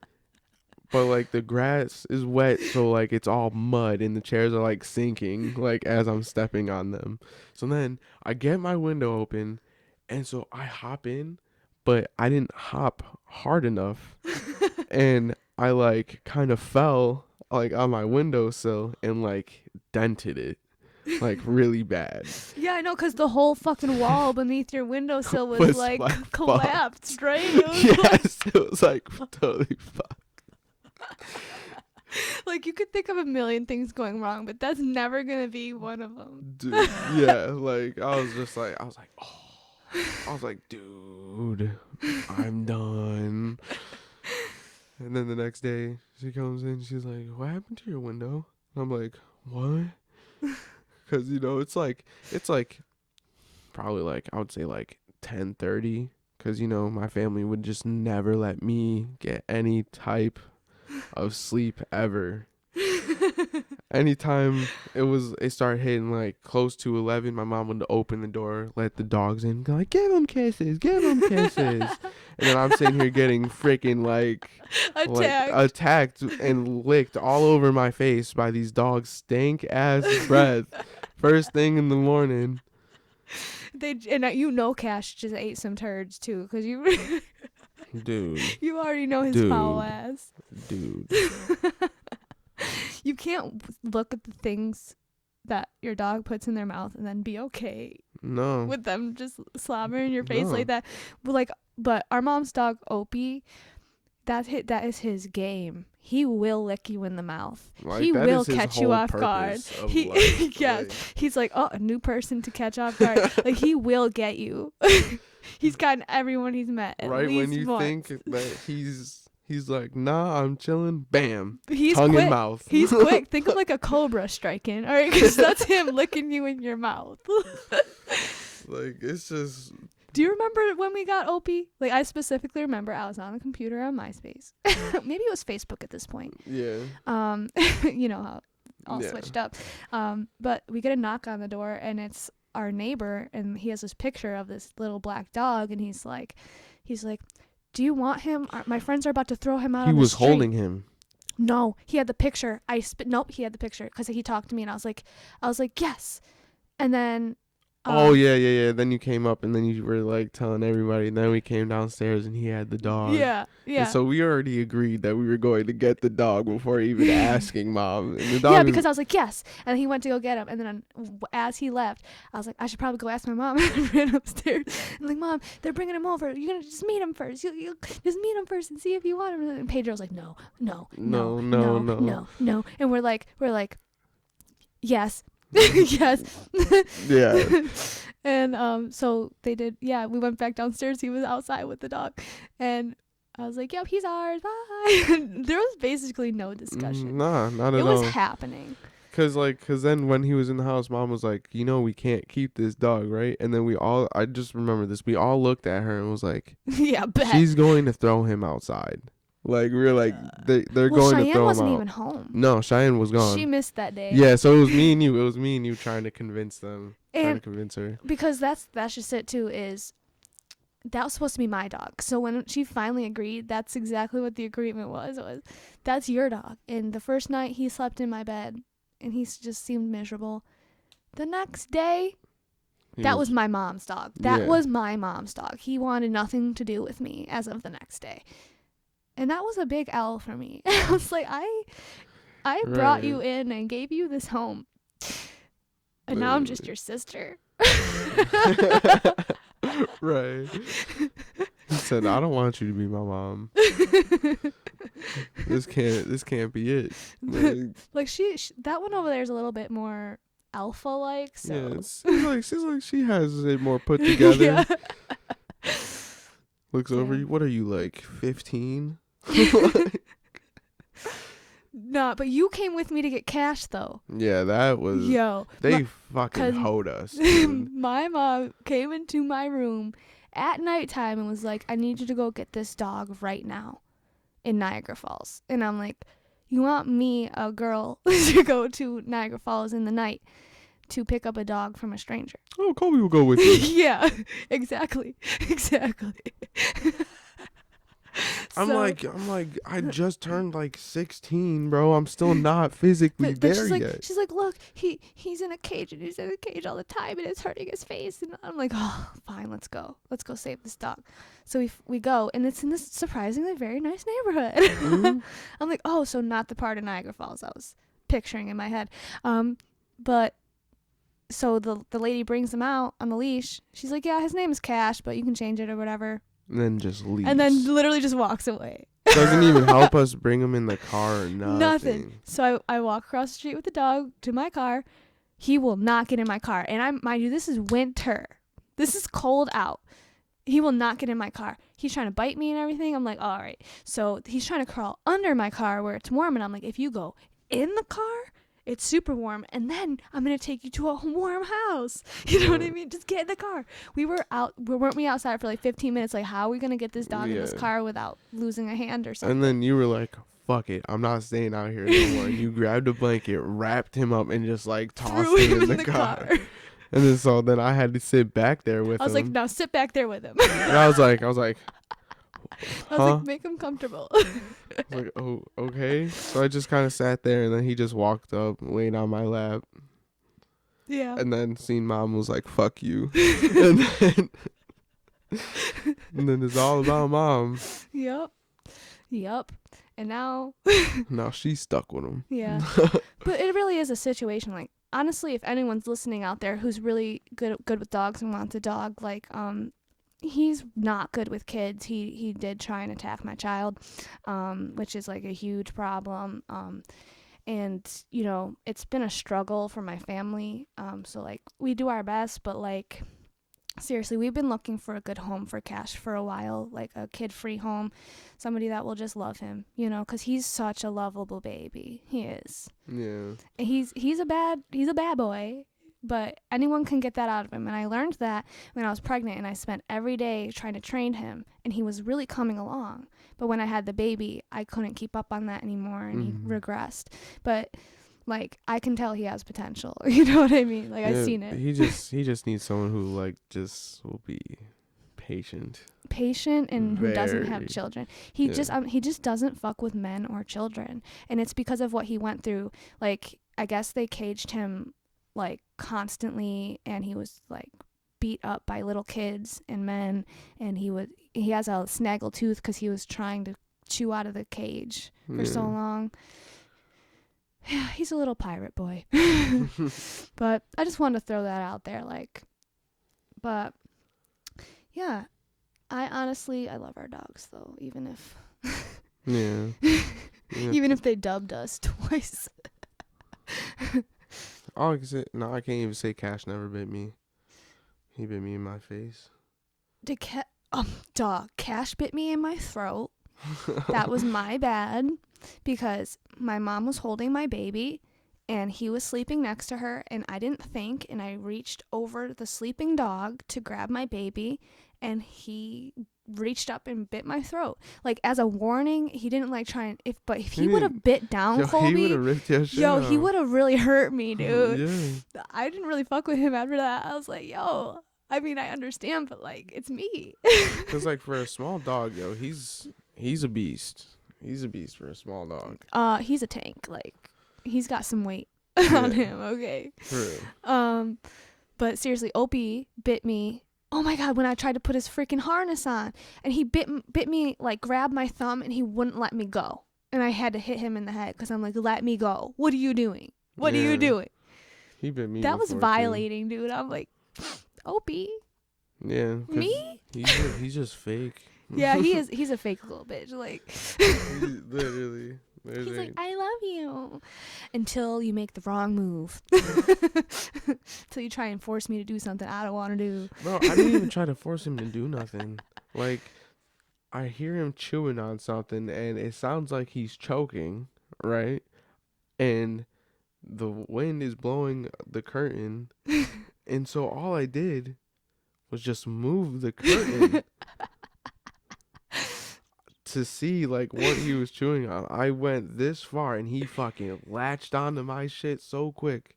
Speaker 2: but like the grass is wet, so like it's all mud and the chairs are like sinking like as I'm stepping on them. So then I get my window open, and so I hop in, but I didn't hop hard enough, and I like kind of fell like on my windowsill and like dented it like really bad.
Speaker 1: Yeah, I know, because the whole fucking wall beneath your windowsill was like collapsed, right? It was
Speaker 2: Yes, it was like totally fucked.
Speaker 1: like you could think of a million things going wrong, but that's never gonna be one of them.
Speaker 2: Dude, yeah, like I was like, oh, dude, I'm done. And then the next day she comes in, she's like, what happened to your window? And I'm like, what? Because it's like probably like I would say like 10:30, because my family would just never let me get any type of sleep ever. Anytime it started hitting like close to 11, my mom would open the door, let the dogs in, go like, give them kisses, and then I'm sitting here getting freaking like attacked and licked all over my face by these dogs, stank ass breath, first thing in the morning.
Speaker 1: Cash just ate some turds too, because
Speaker 2: Dude,
Speaker 1: you already know his foul ass.
Speaker 2: Dude.
Speaker 1: You can't look at the things that your dog puts in their mouth and then be okay with them just slobbering in your face like that. But our mom's dog Opie, that is his game. He will lick you in the mouth.
Speaker 2: Like,
Speaker 1: he will catch you off guard. He's like, oh, a new person to catch off guard. Like, he will get you. He's gotten everyone he's met at
Speaker 2: right
Speaker 1: least
Speaker 2: when you
Speaker 1: once.
Speaker 2: think that he's like, nah, I'm chilling, bam,
Speaker 1: he's
Speaker 2: tongue
Speaker 1: quick.
Speaker 2: in mouth.
Speaker 1: He's quick. Think of like a cobra striking, all right, because that's him licking you in your mouth.
Speaker 2: Like, it's just.
Speaker 1: Do you remember when we got Opie? Like, I specifically remember I was on the computer on MySpace. Maybe it was Facebook at this point.
Speaker 2: Yeah.
Speaker 1: You know how all switched up. But we get a knock on the door, and it's our neighbor, and he has this picture of this little black dog, and he's like, do you want him? My friends are about to throw him out on the street.
Speaker 2: He was holding him.
Speaker 1: No, he had the picture. Nope, he had the picture, because he talked to me, and I was like, yes. And then
Speaker 2: yeah. Then you came up and then you were like telling everybody, and then we came downstairs and he had the dog.
Speaker 1: Yeah.
Speaker 2: And so we already agreed that we were going to get the dog before even asking Mom. And the dog
Speaker 1: because I was like, yes. And he went to go get him. And then as he left, I was like, I should probably go ask my mom. And I ran upstairs. I'm like, Mom, they're bringing him over. You're going to just meet him first. You just meet him first and see if you want him. And Pedro's like, no. And we're like, yes. Yes.
Speaker 2: Yeah.
Speaker 1: And so they did. Yeah, we went back downstairs. He was outside with the dog, and I was like, "Yep, he's ours. Bye." There was basically no discussion.
Speaker 2: Nah, not at all.
Speaker 1: It was happening.
Speaker 2: Cause then when he was in the house, Mom was like, we can't keep this dog, right? And then I just remember this. We all looked at her and was like,
Speaker 1: yeah, bet.
Speaker 2: She's going to throw him outside. Like we were like they're
Speaker 1: Well,
Speaker 2: going to
Speaker 1: Cheyenne
Speaker 2: throw him
Speaker 1: wasn't
Speaker 2: out.
Speaker 1: even home.
Speaker 2: No, Cheyenne was
Speaker 1: She
Speaker 2: gone.
Speaker 1: missed that day.
Speaker 2: Yeah, so it was me and you. It was me and you trying to convince them. Trying to
Speaker 1: And
Speaker 2: convince her.
Speaker 1: because that's just it too, is that was supposed to be my dog. So when she finally agreed, that's exactly what the agreement was. It was, that's your dog. And the first night he slept in my bed and he just seemed miserable. The next day, that was my mom's dog. That was my mom's dog. He wanted nothing to do with me as of the next day. And that was a big L for me. I was like, I brought you in and gave you this home. And now I'm just your sister.
Speaker 2: Right. He said, I don't want you to be my mom. This can't be it.
Speaker 1: Like she that one over there is a little bit more alpha like, so
Speaker 2: yeah, seems like she has it more put together.
Speaker 1: Yeah.
Speaker 2: Looks over you. What are you, like 15?
Speaker 1: No, but you came with me to get cash though.
Speaker 2: Yeah, that was they fucking hoed us.
Speaker 1: My mom came into my room at nighttime and was like, I need you to go get this dog right now in Niagara Falls. And I'm like, you want me, a girl, to go to Niagara Falls in the night to pick up a dog from a stranger?
Speaker 2: Oh, Colby will go with you.
Speaker 1: Yeah, exactly.
Speaker 2: I'm like, I just turned like 16, bro. I'm still not physically there yet.
Speaker 1: She's like, look, he's in a cage and he's in a cage all the time and it's hurting his face. And I'm like, oh, fine, let's go save this dog. So we go, and it's in this surprisingly very nice neighborhood. Mm-hmm. I'm like, oh, so not the part of Niagara Falls I was picturing in my head. But so the lady brings him out on the leash. She's like, yeah, his name is Cash, but you can change it or whatever.
Speaker 2: And then just leaves.
Speaker 1: And then literally just walks away.
Speaker 2: Doesn't even help us bring him in the car or nothing.
Speaker 1: So I walk across the street with the dog to my car. He will not get in my car. And mind you, this is winter. This is cold out. He will not get in my car. He's trying to bite me and everything. I'm like, all right. So he's trying to crawl under my car where it's warm. And I'm like, if you go in the car, it's super warm, and then I'm gonna take you to a warm house. You know what I mean? Just get in the car. Weren't we outside for like 15 minutes? Like, how are we gonna get this dog in this car without losing a hand or something?
Speaker 2: And then you were like, fuck it, I'm not staying out here anymore. And you grabbed a blanket, wrapped him up, and just like tossed him in the car. And then I had to sit back there with him.
Speaker 1: I was like, now sit back there with him.
Speaker 2: And I was like,
Speaker 1: I was like, make him comfortable.
Speaker 2: I was like, oh, okay. So I just kind of sat there, and then he just walked up, laid on my lap.
Speaker 1: Yeah.
Speaker 2: And then seen mom was like, fuck you. and then it's all about mom.
Speaker 1: Yep. And now
Speaker 2: she's stuck with him.
Speaker 1: Yeah. But it really is a situation, like, honestly, if anyone's listening out there who's really good with dogs and wants a dog, like, he's not good with kids. He did try and attack my child, which is like a huge problem. And you know, it's been a struggle for my family. So like we do our best, but like seriously, we've been looking for a good home for Cash for a while, like a kid-free home, somebody that will just love him, you know, because he's such a lovable baby. He is.
Speaker 2: Yeah.
Speaker 1: And he's a bad boy. But anyone can get that out of him. And I learned that when I was pregnant, and I spent every day trying to train him, and he was really coming along. But when I had the baby, I couldn't keep up on that anymore, and he regressed. But like, I can tell he has potential. You know what I mean? Like, I've seen it.
Speaker 2: He just needs someone who like just will be patient
Speaker 1: And who doesn't have children. He just doesn't fuck with men or children. And it's because of what he went through. Like, I guess they caged him like constantly, and he was like beat up by little kids and men, and he has a snaggle tooth because he was trying to chew out of the cage for so long. Yeah, he's a little pirate boy. But I just wanted to throw that out there, like, but yeah, I love our dogs though, even if even if they dubbed us twice.
Speaker 2: All I can say, I can't even say Cash never bit me. He bit me in my face.
Speaker 1: Cash bit me in my throat. That was my bad, because my mom was holding my baby, and he was sleeping next to her, and I didn't think, and I reached over the sleeping dog to grab my baby, and he reached up and bit my throat. Like, as a warning, he didn't like try and if he
Speaker 2: He
Speaker 1: would
Speaker 2: didn't-
Speaker 1: have bit down
Speaker 2: Yo, he would
Speaker 1: Colby.
Speaker 2: have ripped your shit
Speaker 1: Yo, he
Speaker 2: out.
Speaker 1: would have really hurt me, dude.
Speaker 2: Yeah.
Speaker 1: I didn't really fuck with him after that. I was like, yo, I mean, I understand, but like, it's me.
Speaker 2: Cause like for a small dog, yo, he's a beast. He's a beast for a small dog.
Speaker 1: He's a tank. Like, he's got some weight
Speaker 2: Yeah.
Speaker 1: on him. Okay.
Speaker 2: For real.
Speaker 1: But seriously, Opie bit me. Oh my god, when I tried to put his freaking harness on, and he bit me, like, grabbed my thumb, and he wouldn't let me go. And I had to hit him in the head because I'm like, let me go. What are you doing? What are you
Speaker 2: Yeah.
Speaker 1: doing?
Speaker 2: He bit me.
Speaker 1: That was
Speaker 2: before, too.
Speaker 1: violating, dude. I'm like, Opie,
Speaker 2: Yeah. 'cause
Speaker 1: me?
Speaker 2: He's just fake.
Speaker 1: Yeah, he is. He's a fake little bitch. Like,
Speaker 2: Literally.
Speaker 1: he's like, I love you, until you make the wrong move. Until you try and force me to do something I don't want to do.
Speaker 2: Bro, I didn't even try to force him to do nothing. Like, I hear him chewing on something, and it sounds like he's choking, right? And the wind is blowing the curtain, and so all I did was just move the curtain to see like what he was chewing on. I went this far, and he fucking latched onto my shit so quick.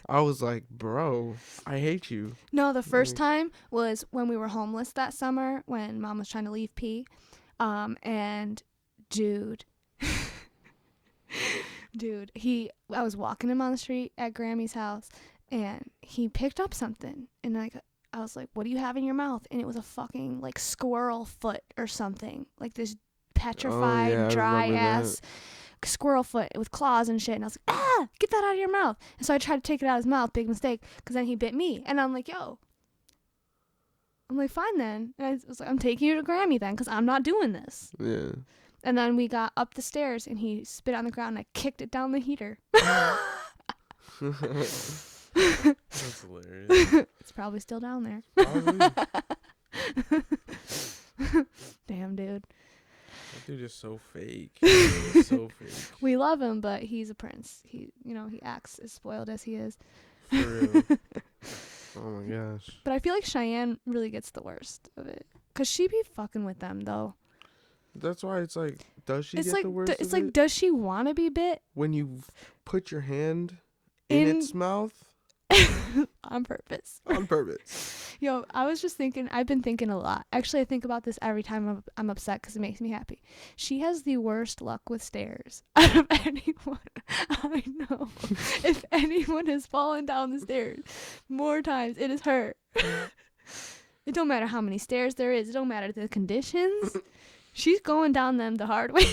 Speaker 2: I was like, bro, I hate you.
Speaker 1: No, the first
Speaker 2: Like-
Speaker 1: time was when we were homeless that summer when Mom was trying to leave P. And dude, I was walking him on the street at Grammy's house, and he picked up something, and I was like, what do you have in your mouth? And it was a fucking like squirrel foot or something, like this petrified,
Speaker 2: yeah, I
Speaker 1: dry
Speaker 2: remember
Speaker 1: ass squirrel foot with claws and shit. And I was like, get that out of your mouth. And so I tried to take it out of his mouth. Big mistake, because then he bit me. And I'm like, yo. I'm like, fine then. And I was like, I'm taking you to Grammy then, because I'm not doing this.
Speaker 2: Yeah.
Speaker 1: And then we got up the stairs, and he spit on the ground, and I kicked it down the heater.
Speaker 2: That's hilarious.
Speaker 1: It's probably still down there.
Speaker 2: Probably.
Speaker 1: Damn, dude.
Speaker 2: That dude is so fake. He's so fake.
Speaker 1: We love him, but he's a prince. He acts as spoiled as he is.
Speaker 2: For real. Oh my gosh.
Speaker 1: But I feel like Cheyenne really gets the worst of it, because she be fucking with them, though.
Speaker 2: That's why it's like, does she
Speaker 1: It's
Speaker 2: get
Speaker 1: like,
Speaker 2: the worst
Speaker 1: it's
Speaker 2: of
Speaker 1: like,
Speaker 2: it?
Speaker 1: does she want to be bit
Speaker 2: When you put your hand in its mouth
Speaker 1: on purpose?
Speaker 2: on purpose.
Speaker 1: Yo, I was just thinking, I've been thinking a lot. Actually, I think about this every time I'm upset, because it makes me happy. She has the worst luck with stairs out of anyone I know. If anyone has fallen down the stairs more times, it is her. It don't matter how many stairs there is. It don't matter the conditions. She's going down them the hard way.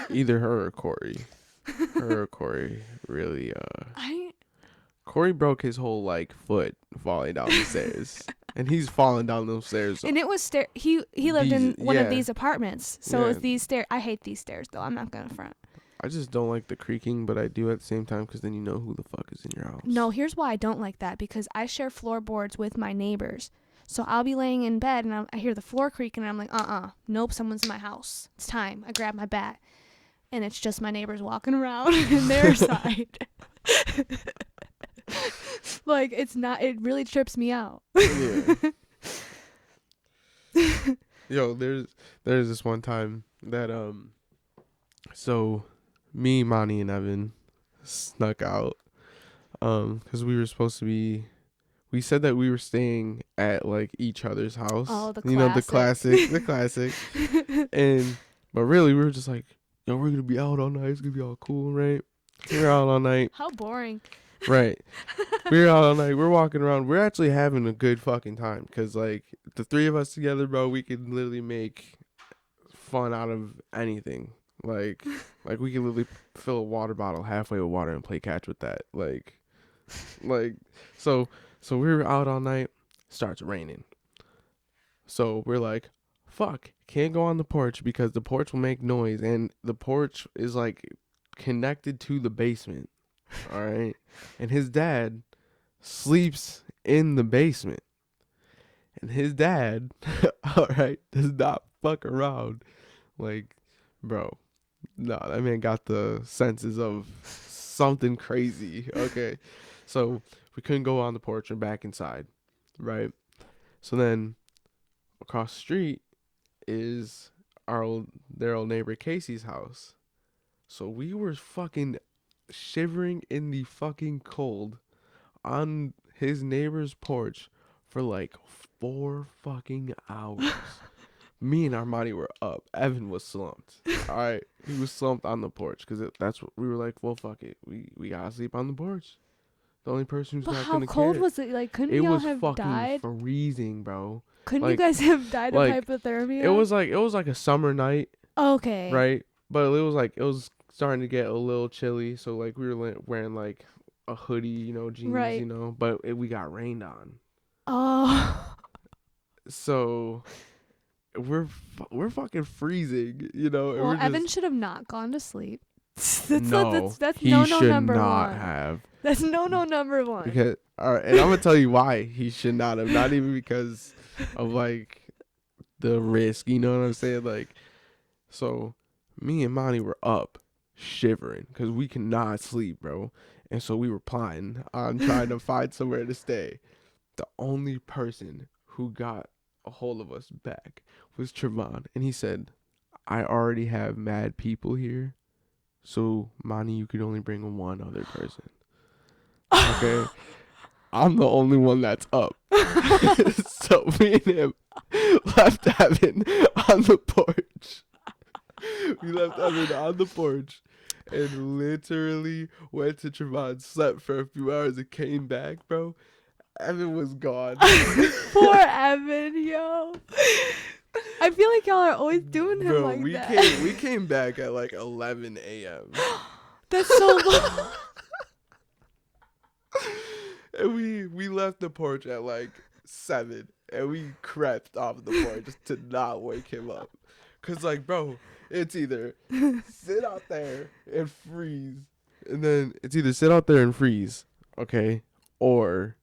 Speaker 2: Either her or Corey. Her or Corey really
Speaker 1: I
Speaker 2: Corey broke his whole like foot falling down the stairs. And he's falling down those stairs.
Speaker 1: And it was he lived in one of
Speaker 2: yeah.
Speaker 1: these apartments, so it was
Speaker 2: Yeah.
Speaker 1: these stairs. I hate these stairs though. I'm not gonna front.
Speaker 2: I just don't like the creaking, but I do at the same time because then you know who the fuck is in your house.
Speaker 1: No, here's why I don't like that, because I share floorboards with my neighbors. So I'll be laying in bed and I hear the floor creaking, and I'm like, nope, someone's in my house. It's time. I grab my bat, and it's just my neighbors walking around in their side. Like, it's not. It really trips me out.
Speaker 2: Yeah. Yo, there's this one time that so me, Monty, and Evan snuck out because we were supposed to be. We said that we were staying at like each other's house.
Speaker 1: Oh, the
Speaker 2: you know, the classic. And but really, we were just like, yo, we're gonna be out all night. It's gonna be all cool, right? We're out all night.
Speaker 1: How boring.
Speaker 2: Right. We're out all night. We're walking around. We're actually having a good fucking time because, like, the three of us together, bro, we could literally make fun out of anything. Like we could literally fill a water bottle halfway with water and play catch with that. Like, so we were out all night. Starts raining. So we're like, fuck, can't go on the porch because the porch will make noise, and the porch is like connected to the basement. All right. And his dad sleeps in the basement. And his dad, all right, does not fuck around. Like, bro, no, that man got the senses of something crazy. Okay. So we couldn't go on the porch and back inside. right? So then across the street is their old neighbor Casey's house. So we were fucking shivering in the fucking cold on his neighbor's porch for like 4 fucking hours. Me and Armani were up. Evan was slumped. All right, he was slumped on the porch because that's what we were like. Well, fuck it, we gotta sleep on the porch. The only person who's
Speaker 1: But
Speaker 2: not
Speaker 1: how
Speaker 2: gonna
Speaker 1: cold
Speaker 2: care.
Speaker 1: was it? Like, couldn't
Speaker 2: It
Speaker 1: y'all
Speaker 2: was
Speaker 1: have
Speaker 2: fucking
Speaker 1: died?
Speaker 2: freezing, bro.
Speaker 1: Couldn't you
Speaker 2: Like,
Speaker 1: guys have died of
Speaker 2: like
Speaker 1: hypothermia?
Speaker 2: it was like a summer night,
Speaker 1: Okay.
Speaker 2: right? But it was starting to get a little chilly, so like we were wearing like a hoodie, jeans,
Speaker 1: Right.
Speaker 2: but we got rained on.
Speaker 1: Oh.
Speaker 2: So we're fucking freezing, and
Speaker 1: Well,
Speaker 2: we're
Speaker 1: Evan
Speaker 2: just
Speaker 1: should have not gone to sleep. That's
Speaker 2: he
Speaker 1: no
Speaker 2: should
Speaker 1: number
Speaker 2: not
Speaker 1: one.
Speaker 2: have.
Speaker 1: That's no number one.
Speaker 2: Because all right, and I'm gonna tell you why he should not have. Not even because of like the risk, you know what I'm saying? Like, so me and Monty were up shivering because we cannot sleep, bro. And so we were plotting on trying to find somewhere to stay. The only person who got a hold of us back was Trevon, and he said, "I already have mad people here, so Monty, you could only bring one other person." Okay, I'm the only one that's up. So me and him left Evan on the porch. We left Evan on the porch and literally went to Trevon, slept for a few hours, and came back, bro. Evan was gone.
Speaker 1: Poor Evan, yo. I feel like y'all are always doing him
Speaker 2: Bro,
Speaker 1: like
Speaker 2: we
Speaker 1: that.
Speaker 2: we came back at like 11 a.m.
Speaker 1: That's so long.
Speaker 2: And we left the porch at like 7, and we crept off the porch just to not wake him up. Cause like, bro, it's either sit out there and freeze, and then it's either sit out there and freeze, okay, or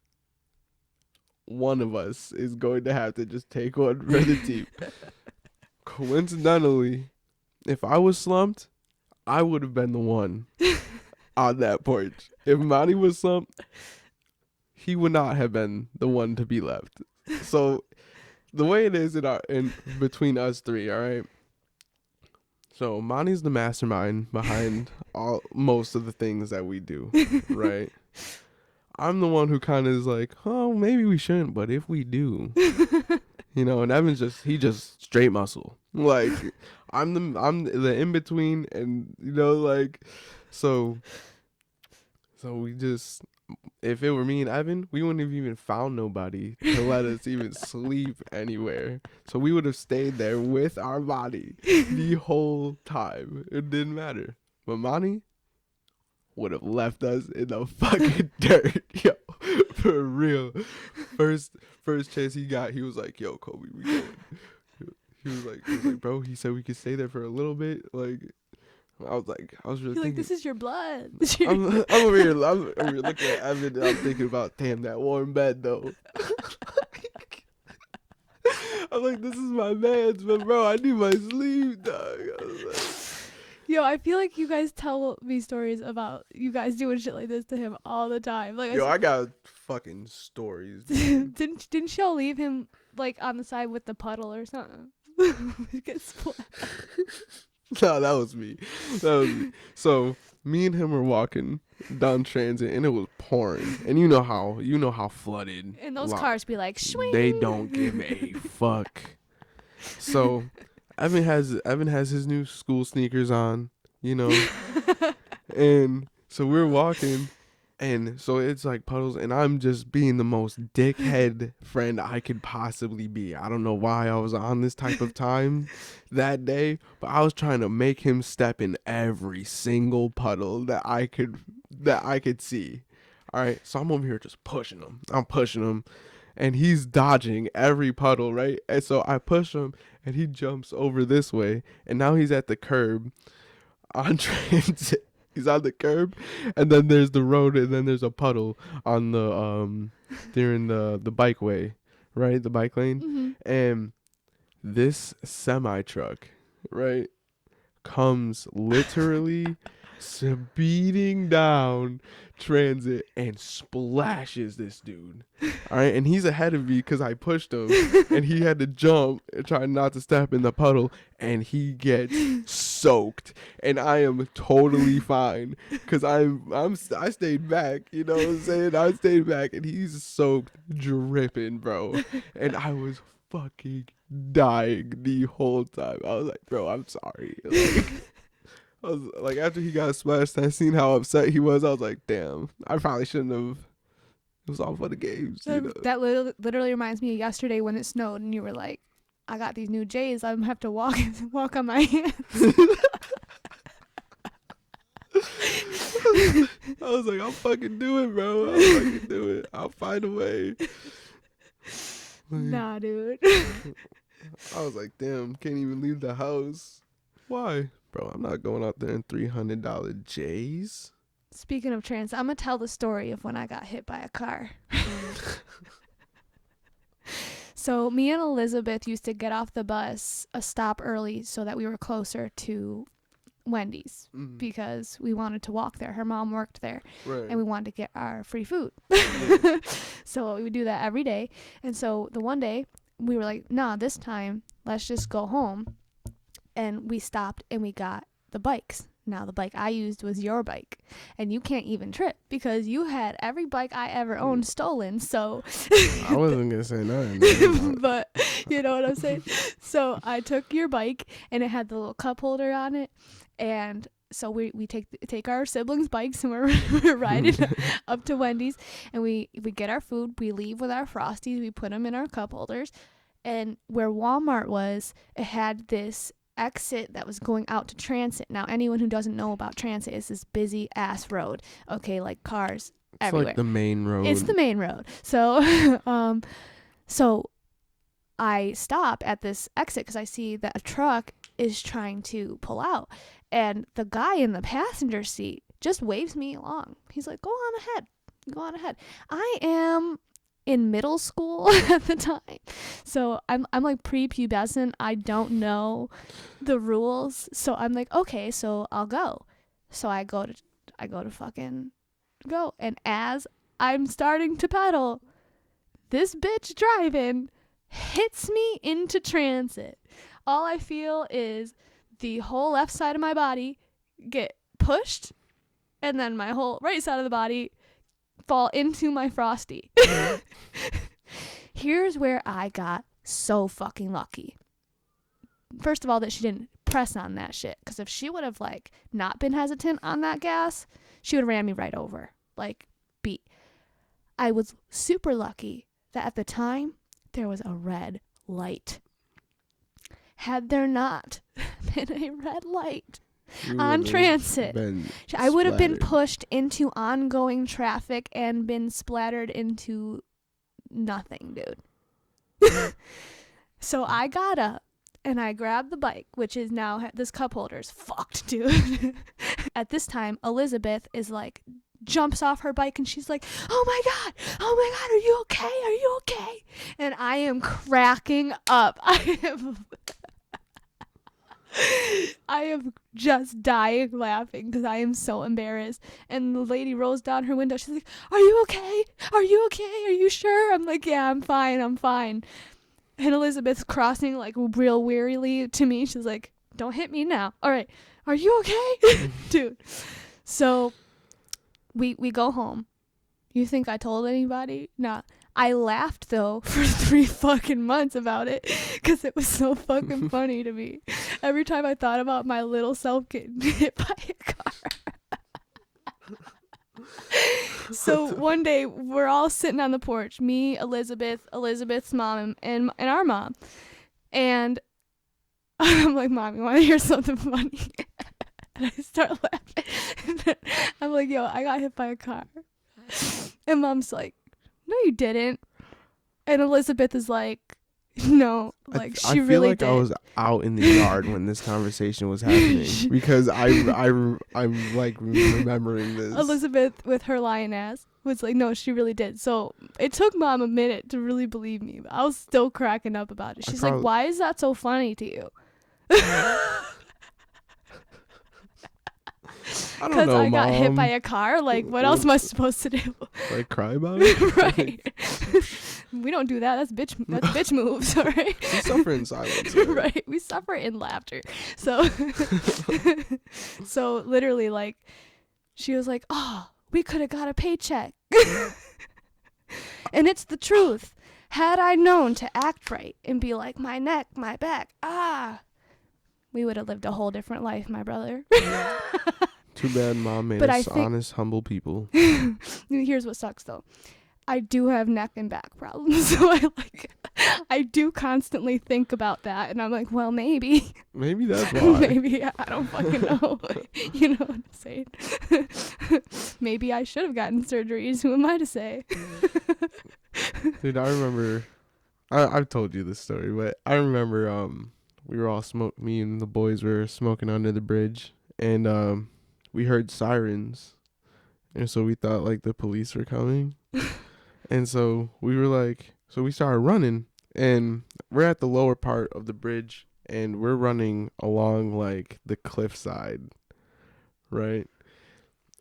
Speaker 2: one of us is going to have to just take one for the team. Coincidentally, if I was slumped, I would have been the one on that porch. If Monty was slumped, he would not have been the one to be left. So the way it is in between us three, all right. So Monty's the mastermind behind most of the things that we do, right? I'm the one who kind of is like, oh, maybe we shouldn't, but if we do, and Evan's he just straight muscle. Like I'm the in between, and like, so we just, if it were me and Evan, we wouldn't have even found nobody to let us even sleep anywhere. So we would have stayed there with our body the whole time. It didn't matter. But Monty would have left us in the fucking dirt, yo, for real. First chance he got, he was like, "Yo, Colby, we going." He was like, "Bro," he said we could stay there for a little bit. Like, I was really
Speaker 1: You're
Speaker 2: thinking,
Speaker 1: like, this is your blood.
Speaker 2: I'm over here looking at Evan, and I'm thinking about, damn, that warm bed though. I'm like, this is my man's, but bro, I need my sleep, dog. I was like,
Speaker 1: Yo, I feel like you guys tell me stories about you guys doing shit like this to him all the time. Like,
Speaker 2: yo, I got fucking stories. Dude.
Speaker 1: didn't y'all leave him like on the side with the puddle or something? Get splashed.
Speaker 2: No, that was me. So me and him were walking down Transit, and it was pouring. And you know how flooded.
Speaker 1: And those cars be like, swing.
Speaker 2: They don't give a fuck. So Evan has his new school sneakers on, and so we're walking, and so it's like puddles, and I'm just being the most dickhead friend I could possibly be. I don't know why I was on this type of time that day, but I was trying to make him step in every single puddle that I could see. All right, so I'm over here just pushing him. I'm pushing him, and he's dodging every puddle, right? And so I push him, and he jumps over this way, and now he's at the curb on Transit. He's on the curb, and then there's the road, and then there's a puddle on the during the bike way, right? The bike lane.
Speaker 1: Mm-hmm.
Speaker 2: And this semi truck, right, comes literally speeding down transit and splashes this dude. All right, and he's ahead of me because I pushed him, and he had to jump and try not to step in the puddle, and he gets soaked, and I am totally fine because I stayed back. You know what I'm saying? I stayed back, and he's soaked, dripping, bro, and I was fucking dying the whole time. I was like, bro, I'm sorry. Like, I was like, after he got splashed, I seen how upset he was. I was like, damn, I probably shouldn't have. It was all for the games. You know?
Speaker 1: That literally reminds me of yesterday when it snowed and you were like, I got these new J's. I'm gonna have to walk on my hands.
Speaker 2: I was like, I'll fucking do it, bro. I'll fucking do it. I'll find a way.
Speaker 1: Nah, dude.
Speaker 2: I was like, damn, can't even leave the house. Why? Bro, I'm not going out there in $300 J's.
Speaker 1: Speaking of transit, I'm going to tell the story of when I got hit by a car. So me and Elizabeth used to get off the bus a stop early so that we were closer to Wendy's because we wanted to walk there. Her mom worked there,
Speaker 2: right,
Speaker 1: and we wanted to get our free food. So we would do that every day. And so the one day we were like, nah, this time let's just go home. And we stopped and we got the bikes. Now, the bike I used was your bike. And you can't even trip because you had every bike I ever owned stolen. So
Speaker 2: I wasn't going to say nothing.
Speaker 1: But you know what I'm saying? So I took your bike and it had the little cup holder on it. And so we take our siblings' bikes and we're riding up to Wendy's. And we get our food. We leave with our Frosties. We put them in our cup holders. And where Walmart was, it had this exit that was going out to transit. Now, anyone who doesn't know about transit, is this busy ass road. Okay, like cars everywhere.
Speaker 2: It's like the main road.
Speaker 1: It's the main road. So, so I stop at this exit because I see that a truck is trying to pull out, and the guy in the passenger seat just waves me along. He's like, "Go on ahead. Go on ahead." I am in middle school at the time, so I'm like prepubescent. I don't know the rules, so I'm like, okay, so I'll go. So I go to fucking go, and as I'm starting to pedal, this bitch driving hits me into transit. All I feel is the whole left side of my body get pushed, and then my whole right side of the body fall into my Frosty. Here's where I got so fucking lucky. First of all, that she didn't press on that shit, because if she would have like not been hesitant on that gas, she would have ran me right over. Like, beat. I was super lucky that at the time there was a red light. Had there not been a red light on transit, I would have been pushed into ongoing traffic and been splattered into nothing, dude. So I got up and I grabbed the bike, which is now this cup holder's fucked, dude. At this time, Elizabeth is like, jumps off her bike and she's like, oh my god, are you okay, and I am cracking up. I am just dying laughing because I am so embarrassed. And the lady rolls down her window. She's like, are you okay? Are you sure? I'm like, yeah, I'm fine. And Elizabeth's crossing like real wearily to me. She's like, don't hit me now. All right. Are you okay? Dude. So we go home. You think I told anybody? Nah. I laughed, though, for 3 fucking months about it because it was so fucking funny to me. Every time I thought about my little self getting hit by a car. So one day, we're all sitting on the porch, me, Elizabeth's mom, and our mom. And I'm like, Mom, you want to hear something funny? And I start laughing. I'm like, yo, I got hit by a car. And Mom's like, no, you didn't. And Elizabeth is like, no, like she really did.
Speaker 2: I feel like I was out in the yard when this conversation was happening because I'm like remembering this.
Speaker 1: Elizabeth, with her lying ass, was like, no, she really did. So it took Mom a minute to really believe me, but I was still cracking up about it. She's like, why is that so funny to you?
Speaker 2: I don't
Speaker 1: Because
Speaker 2: know,
Speaker 1: I got hit by
Speaker 2: Mom.
Speaker 1: a car. Like, what else am I supposed to do?
Speaker 2: Like, cry about it?
Speaker 1: Right. We don't do that. That's bitch moves, all right?
Speaker 2: We suffer in silence. Right?
Speaker 1: Right. We suffer in laughter. So so literally, like, she was like, "Oh, we could have got a paycheck." And it's the truth. Had I known to act right and be like, my neck, my back, we would have lived a whole different life, my brother.
Speaker 2: Too bad Mom made
Speaker 1: But I
Speaker 2: us
Speaker 1: think-
Speaker 2: honest, humble people.
Speaker 1: Here's what sucks though. I do have neck and back problems, so I do constantly think about that, and I'm like, well, maybe
Speaker 2: Maybe that's why.
Speaker 1: maybe I don't fucking know. You know what I'm saying? Maybe I should have gotten surgeries. Who am I to say?
Speaker 2: Dude, I remember. I've told you this story, but I remember we were all me and the boys were smoking under the bridge, and we heard sirens, and so we thought like the police were coming. And so we were like, so we started running, and we're at the lower part of the bridge, and we're running along like the cliffside, right?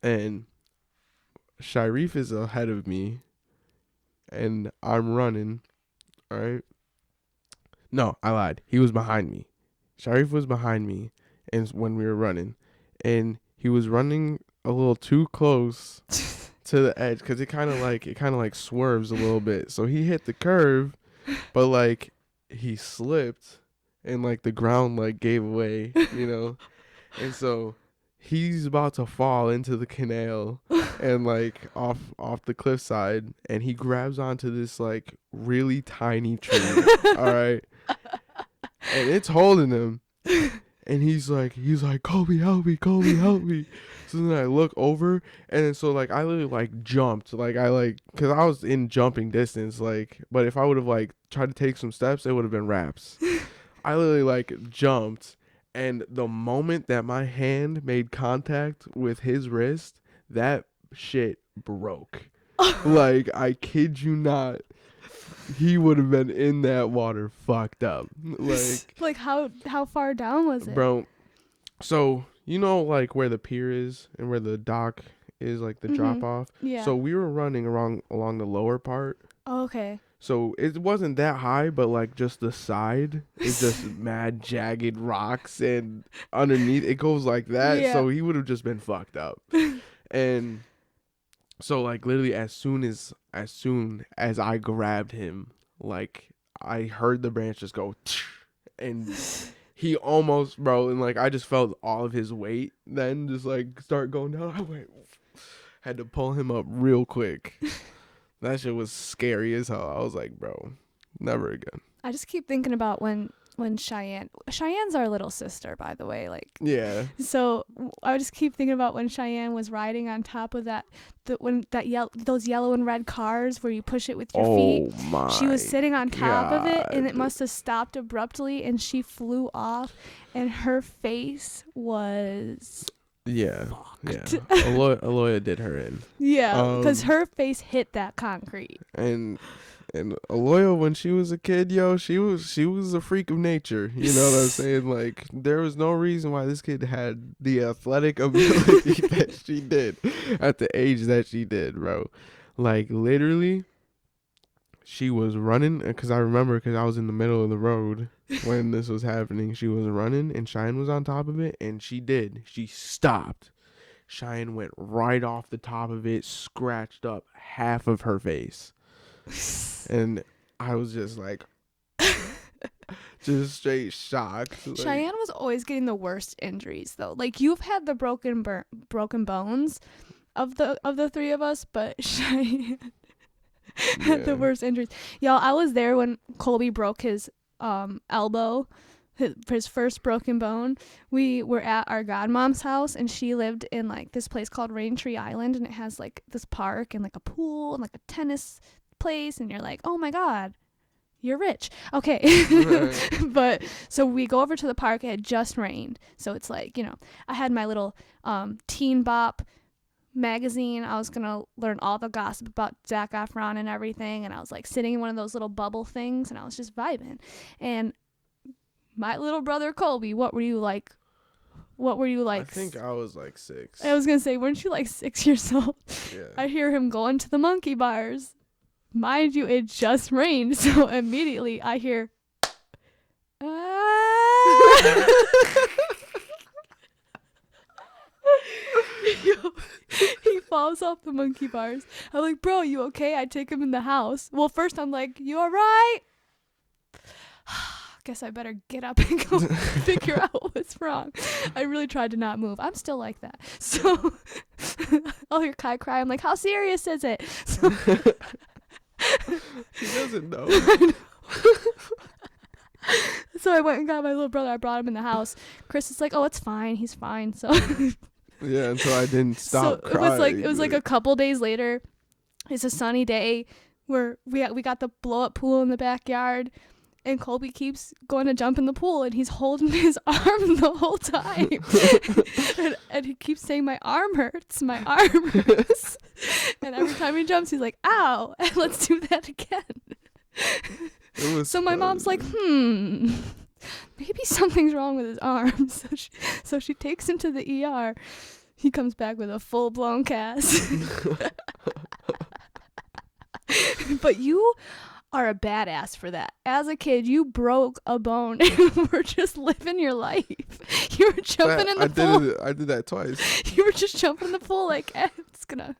Speaker 2: And Sharif is ahead of me, and I'm running, all right? No, I lied. He was behind me. Sharif was behind me, and when we were running, and he was running a little too close to the edge because it kind of like swerves a little bit. So he hit the curve, but like he slipped and like the ground like gave away, you know. And so he's about to fall into the canal and like off the cliffside, and he grabs onto this like really tiny tree. All right. And it's holding him. And he's like, Colby, help me, Colby, help me. So then I look over, and then so like I literally like jumped, like cause I was in jumping distance, like, but if I would have like tried to take some steps, it would have been wraps. I literally like jumped, and the moment that my hand made contact with his wrist, that shit broke. Like, I kid you not. He would have been in that water fucked up.
Speaker 1: Like how far down was it?
Speaker 2: Bro, so you know like where the pier is and where the dock is, like the drop off?
Speaker 1: Yeah.
Speaker 2: So we were running along the lower part.
Speaker 1: Oh, okay.
Speaker 2: So it wasn't that high, but like just the side is just mad jagged rocks, and underneath it goes like that.
Speaker 1: Yeah.
Speaker 2: So he would have just been fucked up. And so like literally as soon as I grabbed him, like I heard the branch just go and he almost, bro, and like I just felt all of his weight then just like start going down. I went, had to pull him up real quick. That shit was scary as hell. I was like, bro, never again.
Speaker 1: I just keep thinking about when Cheyenne's our little sister, by the way, like,
Speaker 2: Yeah.
Speaker 1: so I just keep thinking about when Cheyenne was riding on top of those yellow and red cars where you push it with your feet.
Speaker 2: Oh my.
Speaker 1: She was sitting on top of it, and it
Speaker 2: God.
Speaker 1: must have stopped abruptly, and she flew off, and her face was
Speaker 2: Yeah.
Speaker 1: fucked.
Speaker 2: Yeah. Aloya did her in.
Speaker 1: Yeah, because her face hit that concrete.
Speaker 2: And Aloya, when she was a kid, yo, she was a freak of nature. You know what I'm saying? Like, there was no reason why this kid had the athletic ability that she did at the age that she did, bro. Like, literally, she was running, because I remember, because I was in the middle of the road when this was happening. She was running, and Cheyenne was on top of it, and she stopped. Cheyenne went right off the top of it, scratched up half of her face. And I was just like, just straight shocked. Like,
Speaker 1: Cheyenne was always getting the worst injuries, though. Like, you've had the broken bones of the three of us, but Cheyenne had the worst injuries. Y'all, I was there when Colby broke his elbow, his first broken bone. We were at our godmom's house, and she lived in like this place called Raintree Island, and it has like this park and like a pool and like a tennis place, and you're like, oh my god, you're rich. Okay.
Speaker 2: Right.
Speaker 1: But so we go over to the park. It had just rained, so it's like, you know, I had my little Teen Bop magazine. I was gonna learn all the gossip about Zac Efron and everything, and I was like sitting in one of those little bubble things, and I was just vibing. And my little brother Colby, what were you like, What were you
Speaker 2: I
Speaker 1: like?
Speaker 2: think I was like 6.
Speaker 1: I was gonna say, weren't you like 6 years old?
Speaker 2: Yeah.
Speaker 1: I hear him going to the monkey bars. Mind you, it just rained, so immediately I hear, ah! He falls off the monkey bars. I'm like, bro, you okay? I take him in the house. Well, first I'm like, you alright? Guess I better get up and go figure out what's wrong. I really tried to not move. I'm still like that. So I'll hear Kai cry. I'm like, how serious is it? So
Speaker 2: He doesn't know.
Speaker 1: So I went and got my little brother. I brought him in the house. Chris is like, oh, it's fine. He's fine. So
Speaker 2: Yeah, until I didn't stop
Speaker 1: so
Speaker 2: crying.
Speaker 1: it was like a couple days later. It's a sunny day where we got the blow up pool in the backyard, and Colby keeps going to jump in the pool, and he's holding his arm the whole time, and he keeps saying, my arm hurts, my arm hurts. And every time he jumps, he's like, ow, and let's do that again. So my mom's like, maybe something's wrong with his arm. So she takes him to the ER. He comes back with a full-blown cast. But you are a badass for that. As a kid, you broke a bone and were just living your life. You were jumping in the pool.
Speaker 2: I did that twice.
Speaker 1: You were just jumping in the pool like, it's gonna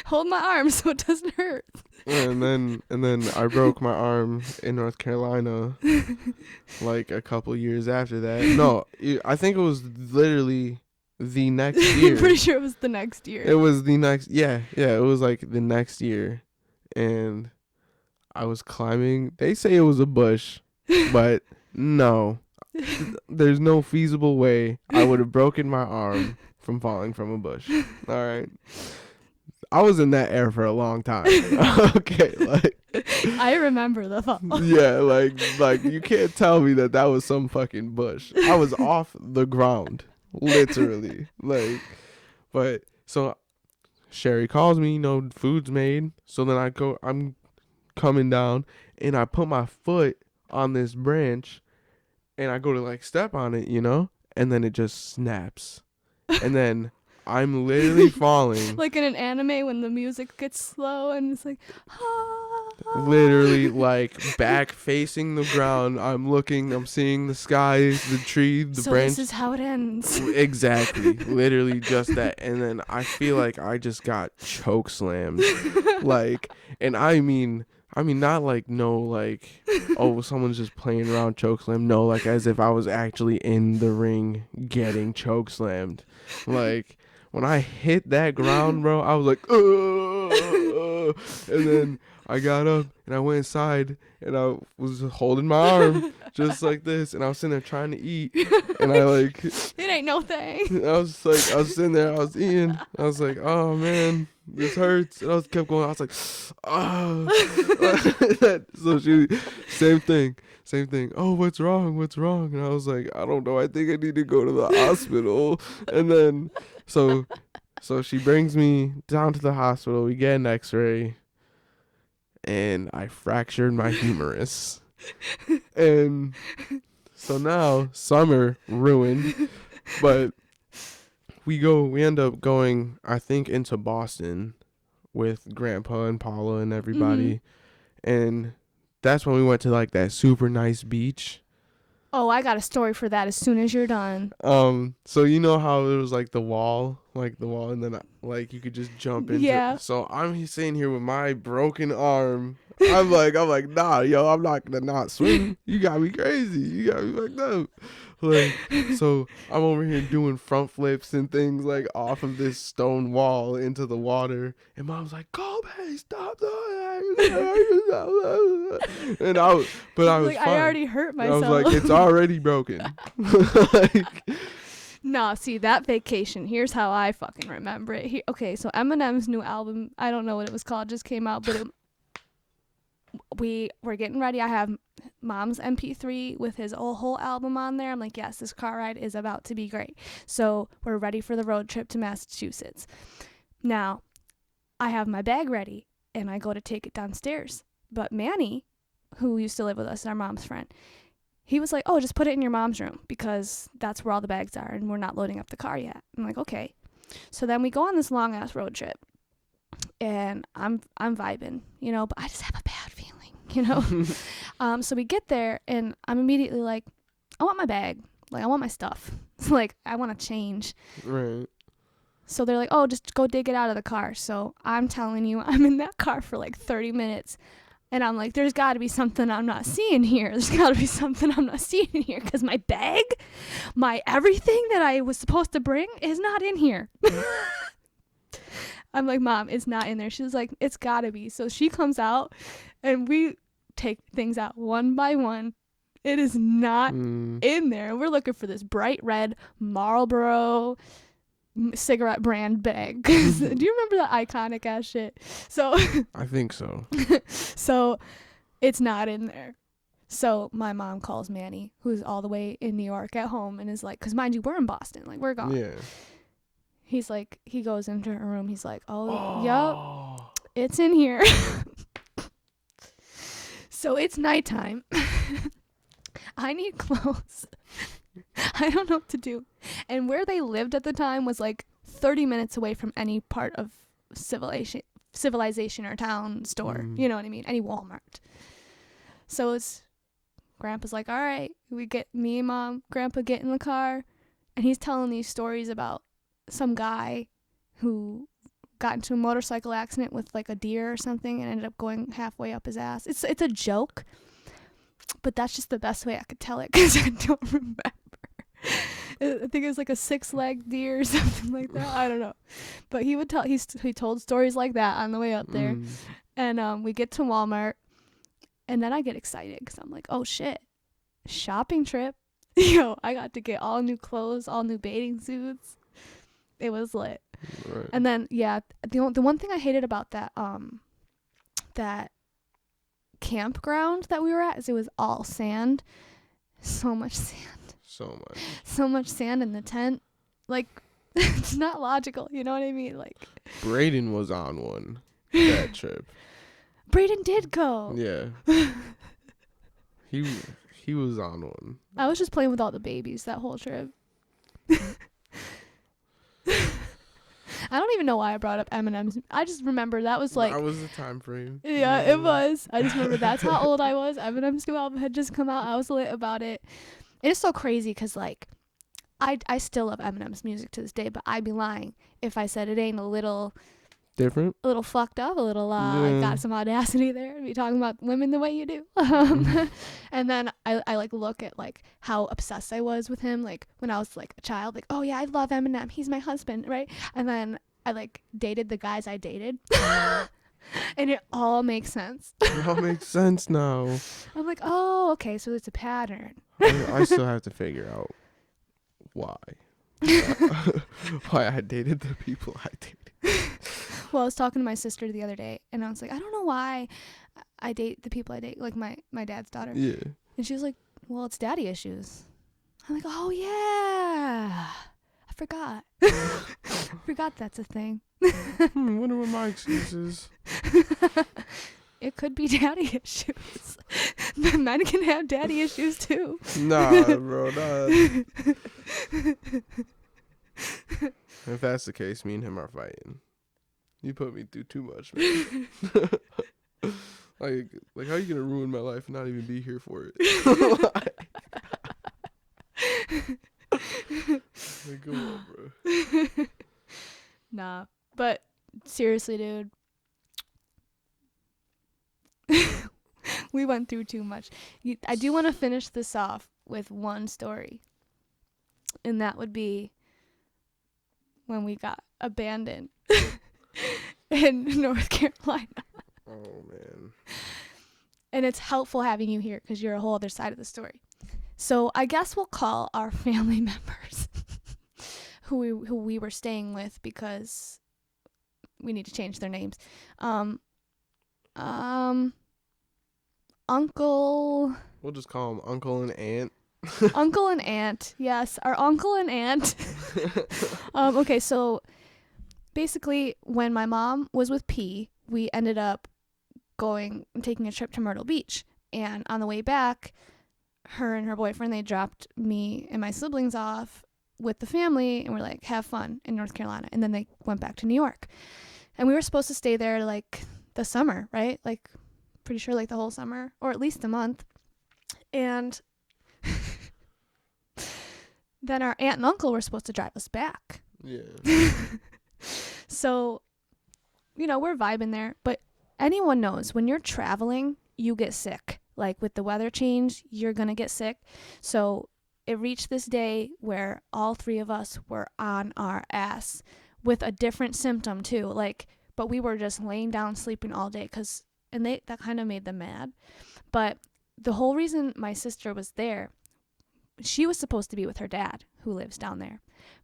Speaker 1: hold my arm so it doesn't hurt.
Speaker 2: And then I broke my arm in North Carolina like a couple years after that. No, I think it was literally the next year.
Speaker 1: I'm pretty sure it was the next year.
Speaker 2: It was the next, yeah, it was like the next year. And I was climbing. They say it was a bush, but no. There's no feasible way I would have broken my arm from falling from a bush. All right. I was in that air for a long time. Okay, like
Speaker 1: I remember the fall.
Speaker 2: Yeah, like you can't tell me that was some fucking bush. I was off the ground, literally. But so Sherry calls me, food's made. So then I'm coming down and I put my foot on this branch and I go to step on it, and then it just snaps. And then I'm literally falling.
Speaker 1: Like in an anime when the music gets slow and it's like,
Speaker 2: literally back facing the ground. I'm seeing the sky, the tree, the branch.
Speaker 1: So this is how it ends.
Speaker 2: Exactly. Literally just that. And then I feel like I just got choke slammed. And I mean not oh, someone's just playing around choke slam. No, as if I was actually in the ring getting choke slammed. When I hit that ground, bro, I was like, and then I got up and I went inside and I was holding my arm just like this, and I was sitting there trying to eat, and
Speaker 1: it ain't no thing.
Speaker 2: I was sitting there, I was eating, I was like, oh man, this hurts, and I kept going, I was like, oh. So same thing. Oh, what's wrong? And I was like, I don't know. I think I need to go to the hospital. And then, so she brings me down to the hospital. We get an X-ray, and I fractured my humerus. And so now summer ruined, but we end up going, I think, into Boston with Grandpa and Paula and everybody, and that's when we went to that super nice beach.
Speaker 1: Oh, I got a story for that as soon as you're done.
Speaker 2: So you know how there was the wall, and then you could just jump into
Speaker 1: yeah.
Speaker 2: it. So I'm sitting here with my broken arm. I'm like, nah, yo, I'm not gonna not swim. You got me crazy. You got me fucked up. So I'm over here doing front flips and things off of this stone wall into the water, and Mom's like, Colby, stop doing that. And I was fine.
Speaker 1: I already hurt myself.
Speaker 2: I was like, it's already broken.
Speaker 1: No, see, that vacation, here's how I fucking remember it. Okay, so Eminem's new album, I don't know what it was called, just came out, but we were getting ready. I have Mom's MP3 with his whole album on there. I'm like, yes, this car ride is about to be great. So we're ready for the road trip to Massachusetts. Now, I have my bag ready, and I go to take it downstairs. But Manny, who used to live with us, our mom's friend, he was like, oh, just put it in your mom's room because that's where all the bags are and we're not loading up the car yet. I'm like, okay. So then we go on this long ass road trip and I'm vibing, you know, but I just have a bad feeling, you know. So we get there and I'm immediately like, I want my bag. Like, I want my stuff. Like, I want to change.
Speaker 2: Right.
Speaker 1: So they're like, oh, just go dig it out of the car. So I'm telling you, I'm in that car for like 30 minutes. And I'm like, there's got to be something I'm not seeing here. There's got to be something I'm not seeing in here. Because my bag, my everything that I was supposed to bring is not in here. I'm like, Mom, it's not in there. She's like, it's got to be. So she comes out and we take things out one by one. It is not in there. We're looking for this bright red Marlboro cigarette brand bag. Do you remember that iconic ass shit? So
Speaker 2: I think so.
Speaker 1: So it's not in there. So my mom calls Manny, who's all the way in New York at home, and is like, because mind you, we're in Boston, like we're gone.
Speaker 2: Yeah.
Speaker 1: He's like, he goes into her room. He's like, yep, it's in here. So it's nighttime. I need clothes. I don't know what to do. And where they lived at the time was like 30 minutes away from any part of civilization or town store. You know what I mean? Any Walmart. So it's Grandpa's like, all right, me and Mom, Grandpa get in the car. And he's telling these stories about some guy who got into a motorcycle accident with like a deer or something and ended up going halfway up his ass. It's a joke. But that's just the best way I could tell it because I don't remember. I think it was like a 6-legged deer or something like that. I don't know. But he told stories like that on the way up there. And we get to Walmart. And then I get excited because I'm like, oh, shit. Shopping trip. Yo, I got to get all new clothes, all new bathing suits. It was lit. Right. And then, yeah, the one thing I hated about that campground that we were at is it was all sand. So much sand. So much sand in the tent. Like, it's not logical. You know what I mean? Like,
Speaker 2: Brayden was on one that trip.
Speaker 1: Brayden did go.
Speaker 2: Yeah. He was on one.
Speaker 1: I was just playing with all the babies that whole trip. I don't even know why I brought up M&M's. I just remember that was like...
Speaker 2: That was the time frame.
Speaker 1: Yeah, it was. I just remember that's how old I was. M&M's new album had just come out. I was lit about it. And it's so crazy because, like, I still love Eminem's music to this day, but I'd be lying if I said it ain't a little...
Speaker 2: different?
Speaker 1: A little fucked up, a little, got some audacity there to be talking about women the way you do. And then I like, look at, like, how obsessed I was with him, like, when I was, like, a child. Like, oh, yeah, I love Eminem. He's my husband, right? And then I, like, dated the guys I dated. And it all makes sense.
Speaker 2: It all makes sense now.
Speaker 1: I'm like, oh, okay, so it's a pattern.
Speaker 2: I still have to figure out why. Why I dated the people I dated.
Speaker 1: Well, I was talking to my sister the other day, and I was like, I don't know why I date the people I date, like my dad's daughter.
Speaker 2: Yeah. And
Speaker 1: she was like, well, it's daddy issues. I'm like, oh, yeah. I forgot. Forgot that's a thing.
Speaker 2: Wonder what my excuse is.
Speaker 1: It could be daddy issues. Men can have daddy issues, too.
Speaker 2: Nah, bro, nah. If that's the case, me and him are fighting. You put me through too much, man. like how are you gonna ruin my life and not even be here for it? Like, come on, bro.
Speaker 1: Nah, but seriously, dude. We went through too much. I do want to finish this off with one story. And that would be when we got abandoned in North Carolina.
Speaker 2: Oh, man.
Speaker 1: And it's helpful having you here because you're a whole other side of the story. So I guess we'll call our family members who we were staying with because we need to change their names. Uncle.
Speaker 2: We'll just call them Uncle and Aunt.
Speaker 1: Uncle and Aunt. Yes, our uncle and aunt. Okay, so basically when my mom was with P, we ended up taking a trip to Myrtle Beach. And on the way back, her and her boyfriend, they dropped me and my siblings off with the family and were like, have fun in North Carolina. And then they went back to New York. And we were supposed to stay there like the summer, right? Like pretty sure like the whole summer or at least a month. And then our aunt and uncle were supposed to drive us back.
Speaker 2: Yeah.
Speaker 1: So, you know, we're vibing there. But anyone knows when you're traveling, you get sick. Like with the weather change, you're going to get sick. So it reached this day where all three of us were on our ass with a different symptom too. Like, but we were just laying down sleeping all day that kind of made them mad. But the whole reason my sister was there, she was supposed to be with her dad who lives down there.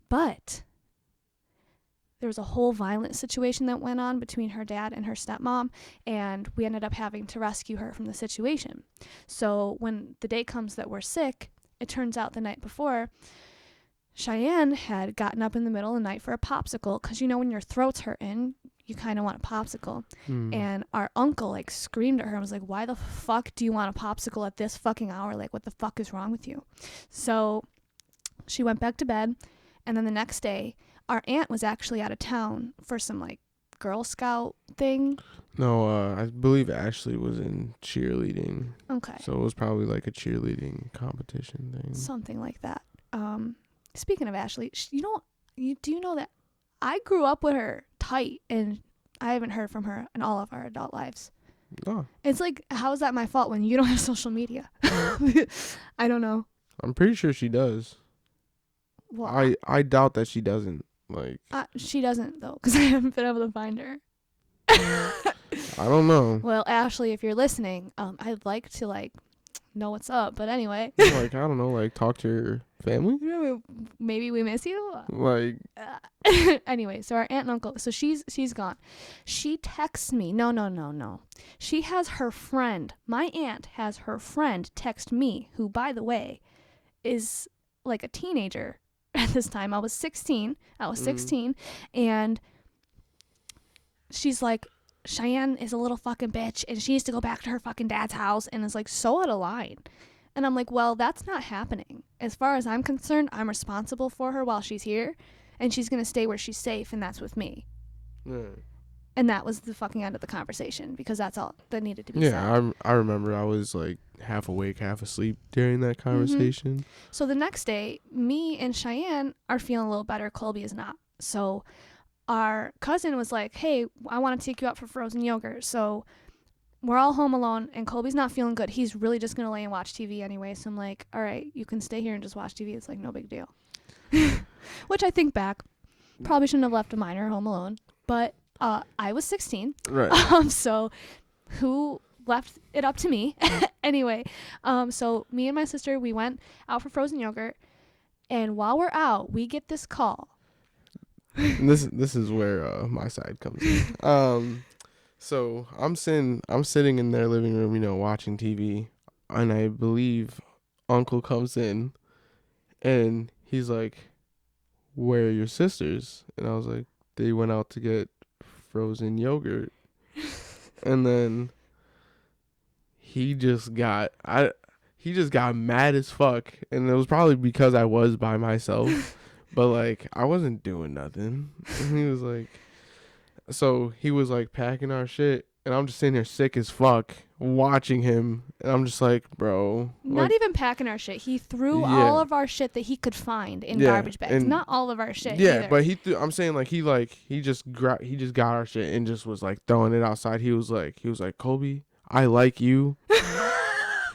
Speaker 1: But there was a whole violent situation that went on between her dad and her stepmom, and we ended up having to rescue her from the situation. So when the day comes that we're sick, it turns out the night before, Cheyenne had gotten up in the middle of the night for a popsicle because, you know, when your throat's hurting, you kind of want a popsicle. And our uncle, like, screamed at her and was like, why the fuck do you want a popsicle at this fucking hour? Like, what the fuck is wrong with you? So she went back to bed, and then the next day, our aunt was actually out of town for some, like, Girl Scout thing.
Speaker 2: No, I believe Ashley was in cheerleading.
Speaker 1: Okay.
Speaker 2: So it was probably like a cheerleading competition thing.
Speaker 1: Something like that. Speaking of Ashley, do you know that I grew up with her tight, and I haven't heard from her in all of our adult lives.
Speaker 2: Oh.
Speaker 1: It's like, how is that my fault when you don't have social media? I don't know.
Speaker 2: I'm pretty sure she does.
Speaker 1: Well,
Speaker 2: I doubt that she doesn't. Like,
Speaker 1: she doesn't though, because I haven't been able to find her.
Speaker 2: I don't know.
Speaker 1: Well, Ashley, if you're listening, I'd like to like know what's up. But anyway,
Speaker 2: Like, I don't know. Like, talk to your family.
Speaker 1: Maybe we miss you.
Speaker 2: Like,
Speaker 1: Anyway, so our aunt and uncle. So she's gone. She texts me. No. She has her friend. My aunt has her friend text me, who, by the way, is like a teenager at this time. I was 16. And she's like, Cheyenne is a little fucking bitch and she needs to go back to her fucking dad's house, and is like so out of line. And I'm like, well, that's not happening. As far as I'm concerned, I'm responsible for her while she's here, and she's going to stay where she's safe, and that's with me.
Speaker 2: yeah.
Speaker 1: And that was the fucking end of the conversation, because that's all that needed to be said.
Speaker 2: Yeah, I remember I was like half awake, half asleep during that conversation.
Speaker 1: So the next day, me and Cheyenne are feeling a little better. Colby is not. So our cousin was like, hey, I want to take you out for frozen yogurt. So we're all home alone, and Colby's not feeling good. He's really just going to lay and watch TV anyway. So I'm like, all right, you can stay here and just watch TV. It's like no big deal. Which I think back, probably shouldn't have left a minor home alone. But I was 16.
Speaker 2: Right.
Speaker 1: So who left it up to me? Anyway, so me and my sister, we went out for frozen yogurt. And while we're out, we get this call.
Speaker 2: And this is where my side comes in. So I'm sitting in their living room, you know, watching TV, and I believe Uncle comes in, and he's like, "Where are your sisters?" And I was like, "They went out to get frozen yogurt." And then he just got mad as fuck, and it was probably because I was by myself. But, like, I wasn't doing nothing. And he was like, so he was, like, packing our shit. And I'm just sitting here sick as fuck watching him. And I'm just like, bro.
Speaker 1: Not
Speaker 2: like,
Speaker 1: even packing our shit. He threw all of our shit that he could find in garbage bags. Not all of our shit either.
Speaker 2: But I'm saying, like, he just got our shit and just was, like, throwing it outside. He was like, Colby, I like you.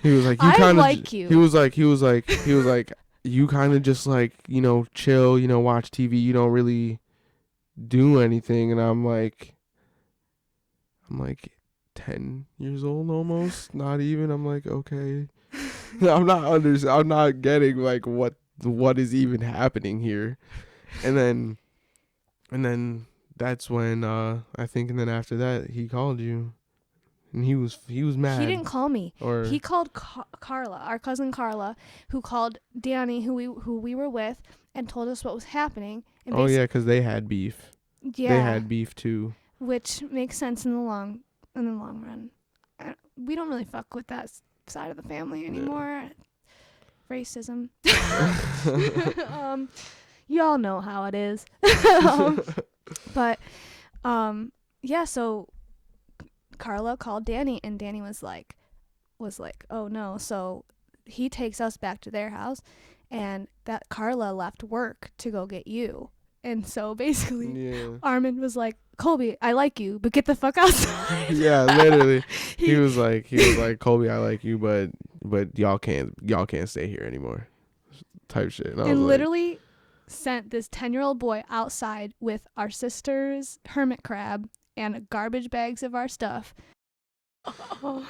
Speaker 2: He was like,
Speaker 1: I like you.
Speaker 2: He was like, you kind of just like, you know, chill, you know, watch TV. You don't really do anything. And I'm like 10 years old almost, not even. I'm like, okay. I'm not getting like what is even happening here. And then that's when I think, and then after that he called you. And he was mad.
Speaker 1: He didn't call me. He called Carla, our cousin Carla, who called Danny, who we were with, and told us what was happening. And
Speaker 2: because they had beef.
Speaker 1: Yeah,
Speaker 2: they had beef too.
Speaker 1: Which makes sense in the long run. We don't really fuck with that side of the family anymore. racism. Y'all know how it is. But yeah, so Carla called Danny, and Danny was like, oh no. So he takes us back to their house, and that Carla left work to go get you. And so basically Armin was like, Colby, I like you, but get the fuck outside.
Speaker 2: Yeah, literally. he was like, Colby, I like you, but y'all can't stay here anymore. Type shit.
Speaker 1: And literally sent this 10-year-old boy outside with our sister's hermit crab and garbage bags of our stuff. Oh,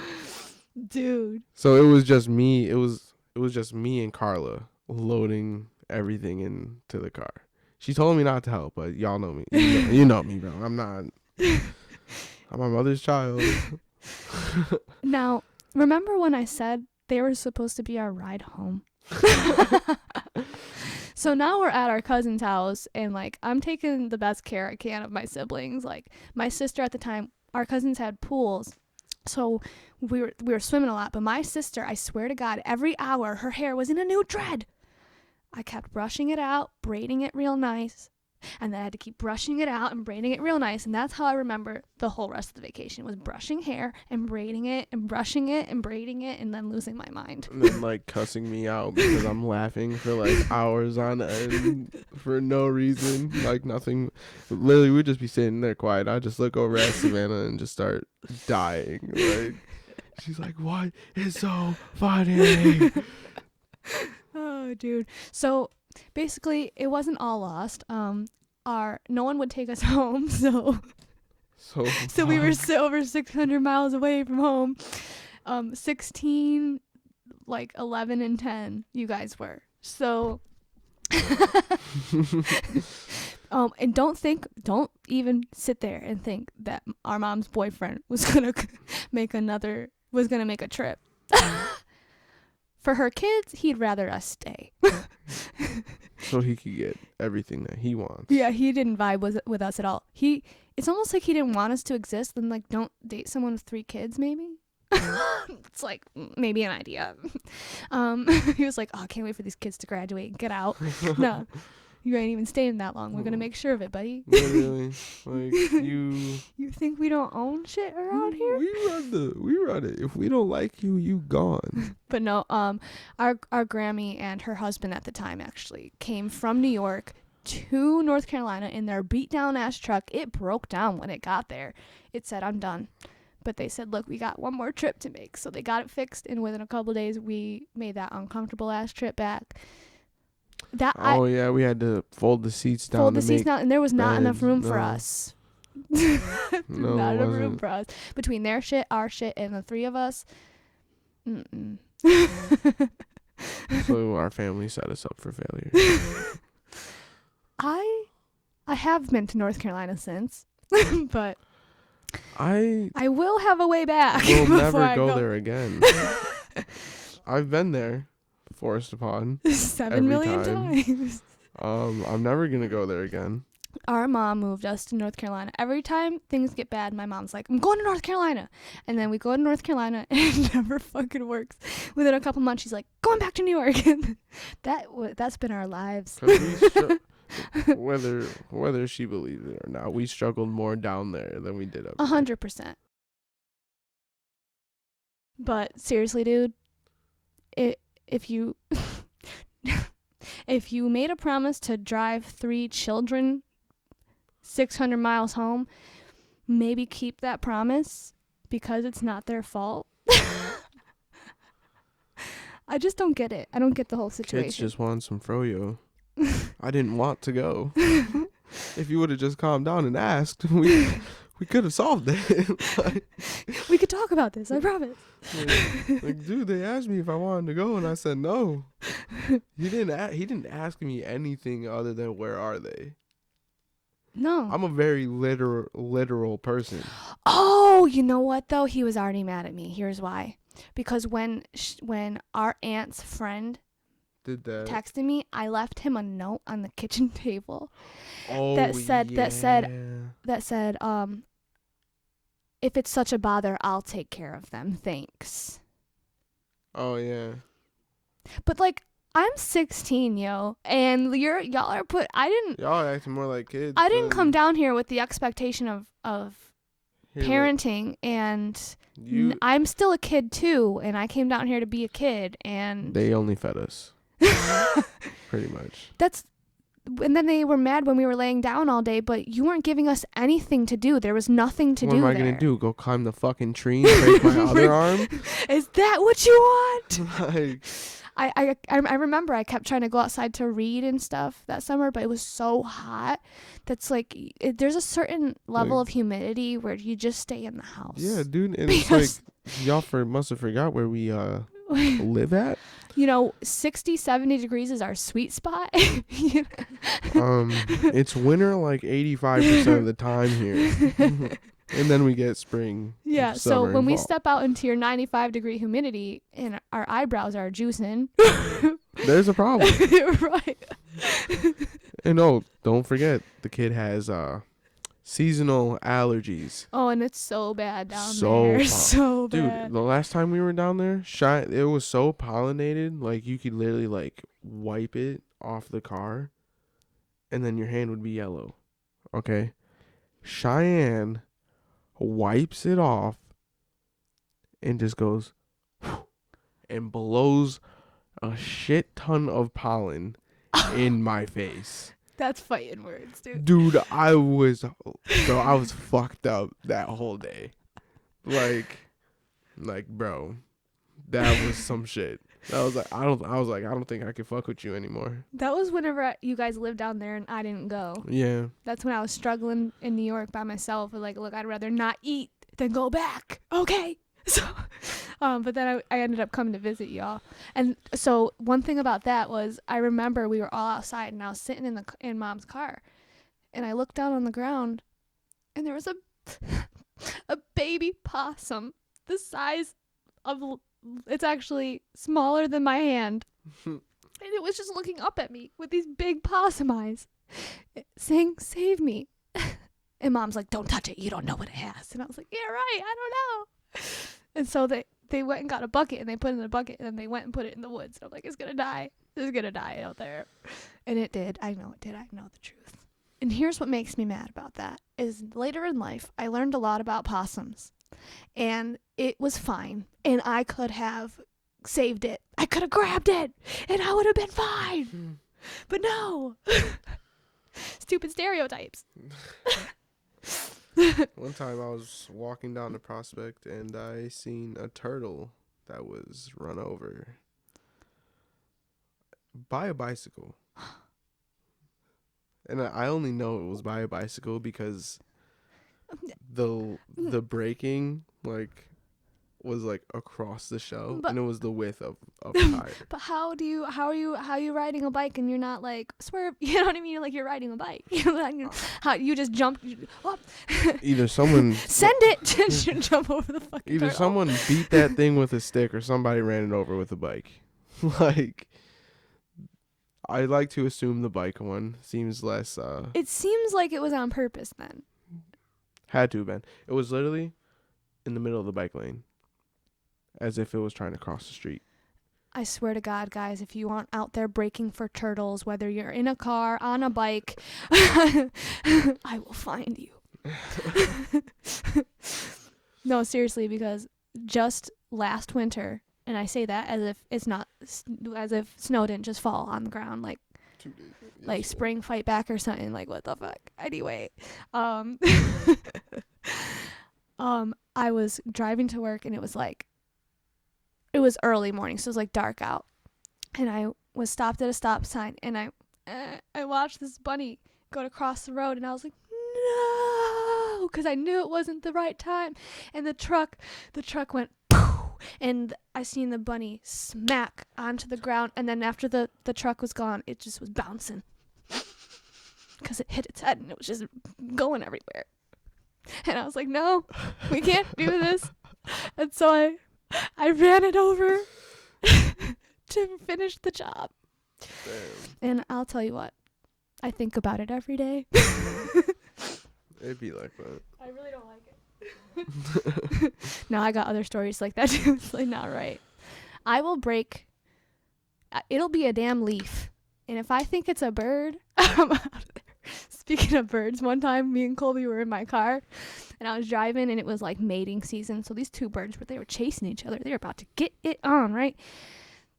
Speaker 1: dude.
Speaker 2: So it was just me. It was just me and Carla loading everything into the car. She told me not to help, but y'all know me. You know me, bro. I'm not. I'm my mother's child.
Speaker 1: Now, remember when I said they were supposed to be our ride home? So now we're at our cousin's house, and like I'm taking the best care I can of my siblings. Like my sister at the time, our cousins had pools, so we were swimming a lot. But my sister, I swear to God, every hour her hair was in a new dread. I kept brushing it out, braiding it real nice, and then I had to keep brushing it out and braiding it real nice. And that's how I remember the whole rest of the vacation, was brushing hair and braiding it and brushing it and braiding it, and then losing my mind.
Speaker 2: And then like cussing me out because I'm laughing for like hours on end for no reason, like nothing. Literally, we'd just be sitting there quiet. I'd just look over at Savannah and just start dying. Like, she's like, "What is so funny?"
Speaker 1: Oh, dude. So basically, it wasn't all lost. No one would take us home, so we were over 600 miles away from home. 16, like 11 and 10, you guys were. So, and don't even sit there and think that our mom's boyfriend was gonna make a trip. For her kids, he'd rather us stay.
Speaker 2: So he could get everything that he wants.
Speaker 1: Yeah, he didn't vibe with us at all. It's almost like he didn't want us to exist, and like, don't date someone with 3 kids, maybe. It's like maybe an idea. He was like, oh, I can't wait for these kids to graduate and get out. No, you ain't even staying that long. We're gonna make sure of it, buddy.
Speaker 2: Literally, like you.
Speaker 1: You think we don't own shit around here?
Speaker 2: We run it. If we don't like you, you gone.
Speaker 1: But no, our Grammy and her husband at the time actually came from New York to North Carolina in their beat down ass truck. It broke down when it got there. It said, I'm done. But they said, look, we got one more trip to make. So they got it fixed, and within a couple of days, we made that uncomfortable ass trip back.
Speaker 2: Yeah, we had to fold the seats down.
Speaker 1: And there was not enough room for us.
Speaker 2: No,
Speaker 1: not enough room for us. Between their shit, our shit, and the 3 of us. Mm-mm.
Speaker 2: So our family set us up for failure.
Speaker 1: I have been to North Carolina since, but I will have a way back.
Speaker 2: We'll never go there again. I've been there, forced upon
Speaker 1: 7 million times.
Speaker 2: I'm never gonna go there again.
Speaker 1: Our mom moved us to North Carolina. Every time things get bad, my mom's like, I'm going to North Carolina. And then we go to North Carolina, and it never fucking works. Within a couple months, she's like, going back to New York. That's been our lives.
Speaker 2: Whether she believes it or not, we struggled more down there than we did up
Speaker 1: 100%. But seriously, dude, if you if you made a promise to drive 3 children 600 miles home, maybe keep that promise, because it's not their fault. I just don't get it. I don't get the whole situation.
Speaker 2: Kids just want some froyo. I didn't want to go. If you would have just calmed down and asked, we could have solved it.
Speaker 1: We could talk about this, I promise.
Speaker 2: Like, dude, they asked me if I wanted to go, and I said no. He didn't ask me anything other than where are they.
Speaker 1: No.
Speaker 2: I'm a very literal person.
Speaker 1: Oh, you know what though? He was already mad at me. Here's why. Because when our aunt's friend
Speaker 2: did that
Speaker 1: texted me, I left him a note on the kitchen table.
Speaker 2: Oh,
Speaker 1: that said,
Speaker 2: yeah.
Speaker 1: If it's such a bother, I'll take care of them. Thanks.
Speaker 2: Oh yeah.
Speaker 1: But like, I'm 16, yo, and y'all are
Speaker 2: Y'all are acting more like kids.
Speaker 1: I didn't come down here with the expectation of parenting, and I'm still a kid too, and I came down here to be a kid, and
Speaker 2: they only fed us. Pretty much.
Speaker 1: And then they were mad when we were laying down all day, but you weren't giving us anything to do. There was nothing to do there.
Speaker 2: What am I going to do? Go climb the fucking tree and break my other arm?
Speaker 1: Is that what you want?
Speaker 2: Like,
Speaker 1: I remember I kept trying to go outside to read and stuff that summer, but it was so hot. That's like, there's a certain level of humidity where you just stay in the house.
Speaker 2: Yeah, dude. And it's like, y'all must have forgot where we live at.
Speaker 1: 60, 70 degrees is our sweet spot.
Speaker 2: It's winter like 85% of the time here. And then we get spring.
Speaker 1: Yeah, so when we step out into your 95-degree humidity and our eyebrows are juicing,
Speaker 2: there's a problem.
Speaker 1: Right.
Speaker 2: And don't forget, the kid has seasonal allergies.
Speaker 1: Oh, and it's so bad down there. So bad.
Speaker 2: Dude, the last time we were down there, it was so pollinated, like you could literally like wipe it off the car and then your hand would be yellow. Okay? Cheyenne wipes it off and just goes and blows a shit ton of pollen in my face.
Speaker 1: That's fighting words, dude.
Speaker 2: Dude, I was fucked up that whole day. Like, bro, that was some shit. I was like, I don't think I can fuck with you anymore.
Speaker 1: That was whenever you guys lived down there and I didn't go.
Speaker 2: Yeah.
Speaker 1: That's when I was struggling in New York by myself. Like, look, I'd rather not eat than go back. Okay. So, but then I ended up coming to visit y'all. And so one thing about that was I remember we were all outside and I was sitting in Mom's car and I looked down on the ground and there was a baby possum the size of, it's actually smaller than my hand. And it was just looking up at me with these big possum eyes saying, "Save me." And Mom's like, "Don't touch it. You don't know what it has." And I was like, "Yeah, right. I don't know." And so they went and got a bucket and they put it in the bucket and then they went and put it in the woods. And I'm like, it's going to die. It's going to die out there. And it did. I know it did. I know the truth. And here's what makes me mad about that is later in life, I learned a lot about possums and it was fine. And I could have saved it. I could have grabbed it and I would have been fine. But no. Stupid stereotypes.
Speaker 2: One time I was walking down the Prospect and I seen a turtle that was run over by a bicycle. And I only know it was by a bicycle because the braking was like across the shell, and it was the width of a tire.
Speaker 1: But how are you riding a bike and you're not like swerve? You know what I mean? You're riding a bike. How you just jump?
Speaker 2: Either someone
Speaker 1: send it to jump over the fucking.
Speaker 2: Either
Speaker 1: turtle.
Speaker 2: Someone beat that thing with a stick, or somebody ran it over with a bike. Like, I like to assume the bike one seems less.
Speaker 1: It seems like it was on purpose then.
Speaker 2: Had to have been. It was literally in the middle of the bike lane. As if it was trying to cross the street.
Speaker 1: I swear to God, guys, if you aren't out there breaking for turtles, whether you're in a car, on a bike, I will find you. No, seriously, because just last winter, and I say that as if snow didn't just fall on the ground like
Speaker 2: 2 days.
Speaker 1: Like spring fight back or something. Like, what the fuck? Anyway, I was driving to work and it was early morning, so it was like dark out, and I was stopped at a stop sign, and I watched this bunny go across the road, and I was like, no, because I knew it wasn't the right time, and the truck went poof, and I seen the bunny smack onto the ground, and then after the truck was gone, it just was bouncing because it hit its head and it was just going everywhere, and I was like, no, we can't do this, and so I ran it over to finish the job.
Speaker 2: Damn.
Speaker 1: And I'll tell you what, I think about it every day.
Speaker 2: It'd be like that.
Speaker 1: I really don't like it. No, I got other stories like that too. It's like not right. I will break it'll be a damn leaf. And if I think it's a bird, I'm out of there. Speaking of birds, one time me and Colby were in my car and I was driving and it was like mating season. So these two birds, they were chasing each other. They were about to get it on, right?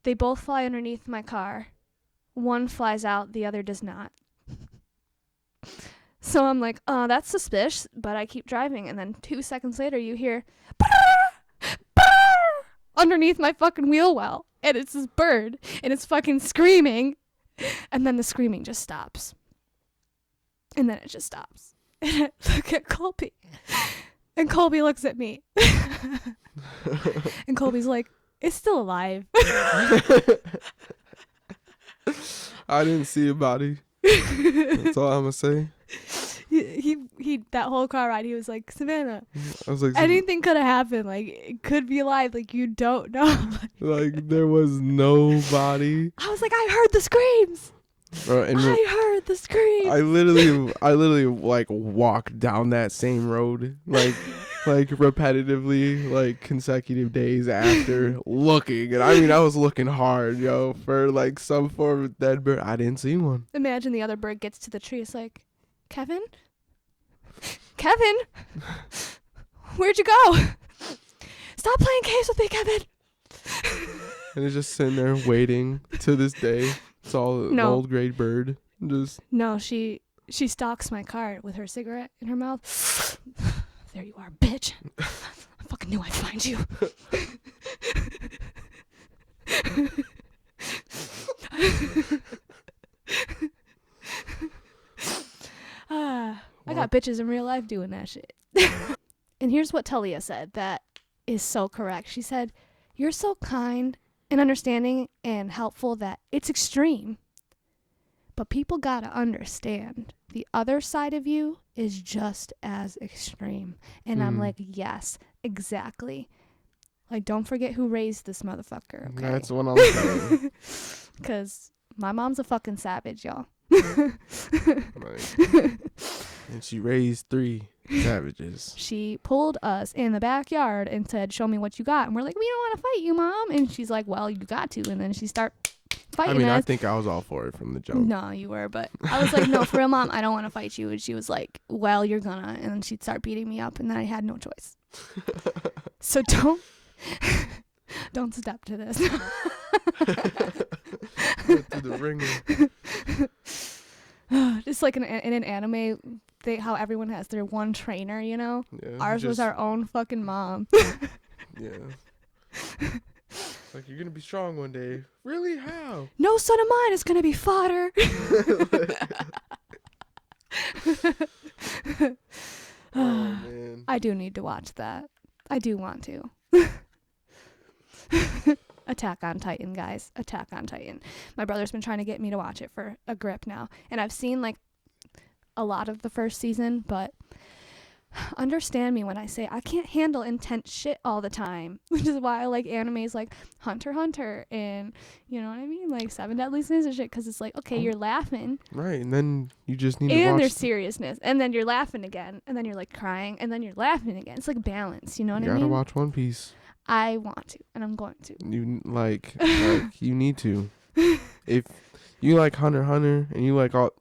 Speaker 1: They both fly underneath my car. One flies out, the other does not. So I'm like, oh, that's suspicious, but I keep driving. And then 2 seconds later, you hear underneath my fucking wheel well. And it's this bird, and it's fucking screaming. And then the screaming just stops. And then it just stops. And I look at Colby. And Colby looks at me. And Colby's like, it's still alive.
Speaker 2: I didn't see a body. That's all I'm gonna say.
Speaker 1: He that whole car ride, he was like, Savannah,
Speaker 2: I was like,
Speaker 1: anything could have happened. Like, it could be alive. Like, you don't know.
Speaker 2: like there was no body.
Speaker 1: I was like, I heard the screams. I heard the screams.
Speaker 2: I literally like walked down that same road, like repetitively, like consecutive days after looking. And I mean, I was looking hard, yo, for like some form of dead bird. I didn't see one.
Speaker 1: Imagine the other bird gets to the tree. It's like, Kevin, where'd you go? Stop playing games with me, Kevin.
Speaker 2: And it's just sitting there waiting to this day. It's all an
Speaker 1: No.
Speaker 2: old gray bird. Just
Speaker 1: No, she stalks my car with her cigarette in her mouth. There you are, bitch. I fucking knew I'd find you. I got bitches in real life doing that shit. And here's what Talia said that is so correct. She said, you're so kind and understanding and helpful that it's extreme. But people gotta understand the other side of you is just as extreme. And I'm like, yes, exactly. Like, don't forget who raised this motherfucker, okay?
Speaker 2: That's what I'm saying.
Speaker 1: Because my mom's a fucking savage, y'all.
Speaker 2: Like, and she raised 3 savages.
Speaker 1: She pulled us in the backyard and said, show me what you got. And we're like, we don't want to fight you, Mom. And she's like, well, you got to. And then she started fighting
Speaker 2: I mean,
Speaker 1: us.
Speaker 2: I think I was all for it from the jump.
Speaker 1: No, you were. But I was like, no, for real, Mom, I don't want to fight you. And she was like, well, you're gonna. And then she'd start beating me up. And then I had no choice. So don't step to this.
Speaker 2: Went through the ringer.
Speaker 1: Just like in an anime, how everyone has their one trainer, you know?
Speaker 2: Yeah,
Speaker 1: Ours was our own fucking mom.
Speaker 2: Yeah. Like, you're gonna be strong one day. Really? How?
Speaker 1: No son of mine is gonna be fodder.
Speaker 2: Oh, man.
Speaker 1: I do need to watch that. I do want to. Attack on Titan, guys. Attack on Titan. My brother's been trying to get me to watch it for a grip now. And I've seen like a lot of the first season, but understand me when I say I can't handle intense shit all the time, which is why I like animes like Hunter x Hunter and, you know what I mean, like Seven Deadly Sins and shit, because it's like, okay, you're laughing,
Speaker 2: Right, and then you just need to
Speaker 1: and
Speaker 2: watch.
Speaker 1: there's seriousness, and then you're laughing again, and then you're like crying, and then you're laughing again. It's like balance, you know what
Speaker 2: You
Speaker 1: I
Speaker 2: gotta
Speaker 1: mean?
Speaker 2: watch One Piece.
Speaker 1: I want to, and I'm going to.
Speaker 2: You like you need to. If you like Hunter x Hunter and you like all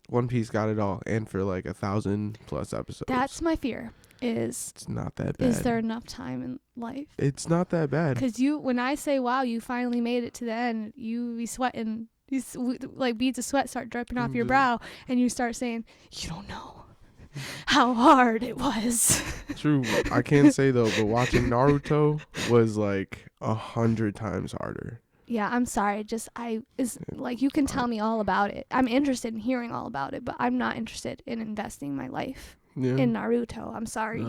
Speaker 2: One Piece, got it all, and for like 1,000+ episodes.
Speaker 1: That's my fear.
Speaker 2: It's not that bad.
Speaker 1: Is there enough time in life?
Speaker 2: It's not that bad.
Speaker 1: Because when I say, wow, you finally made it to the end, you be sweating, like beads of sweat start dripping off your brow, and you start saying, you don't know how hard it was.
Speaker 2: True. I can't say though, but watching Naruto was like 100 times harder.
Speaker 1: Yeah, I'm sorry. Like, you can tell me all about it. I'm interested in hearing all about it, but I'm not interested in investing my life in Naruto. I'm sorry.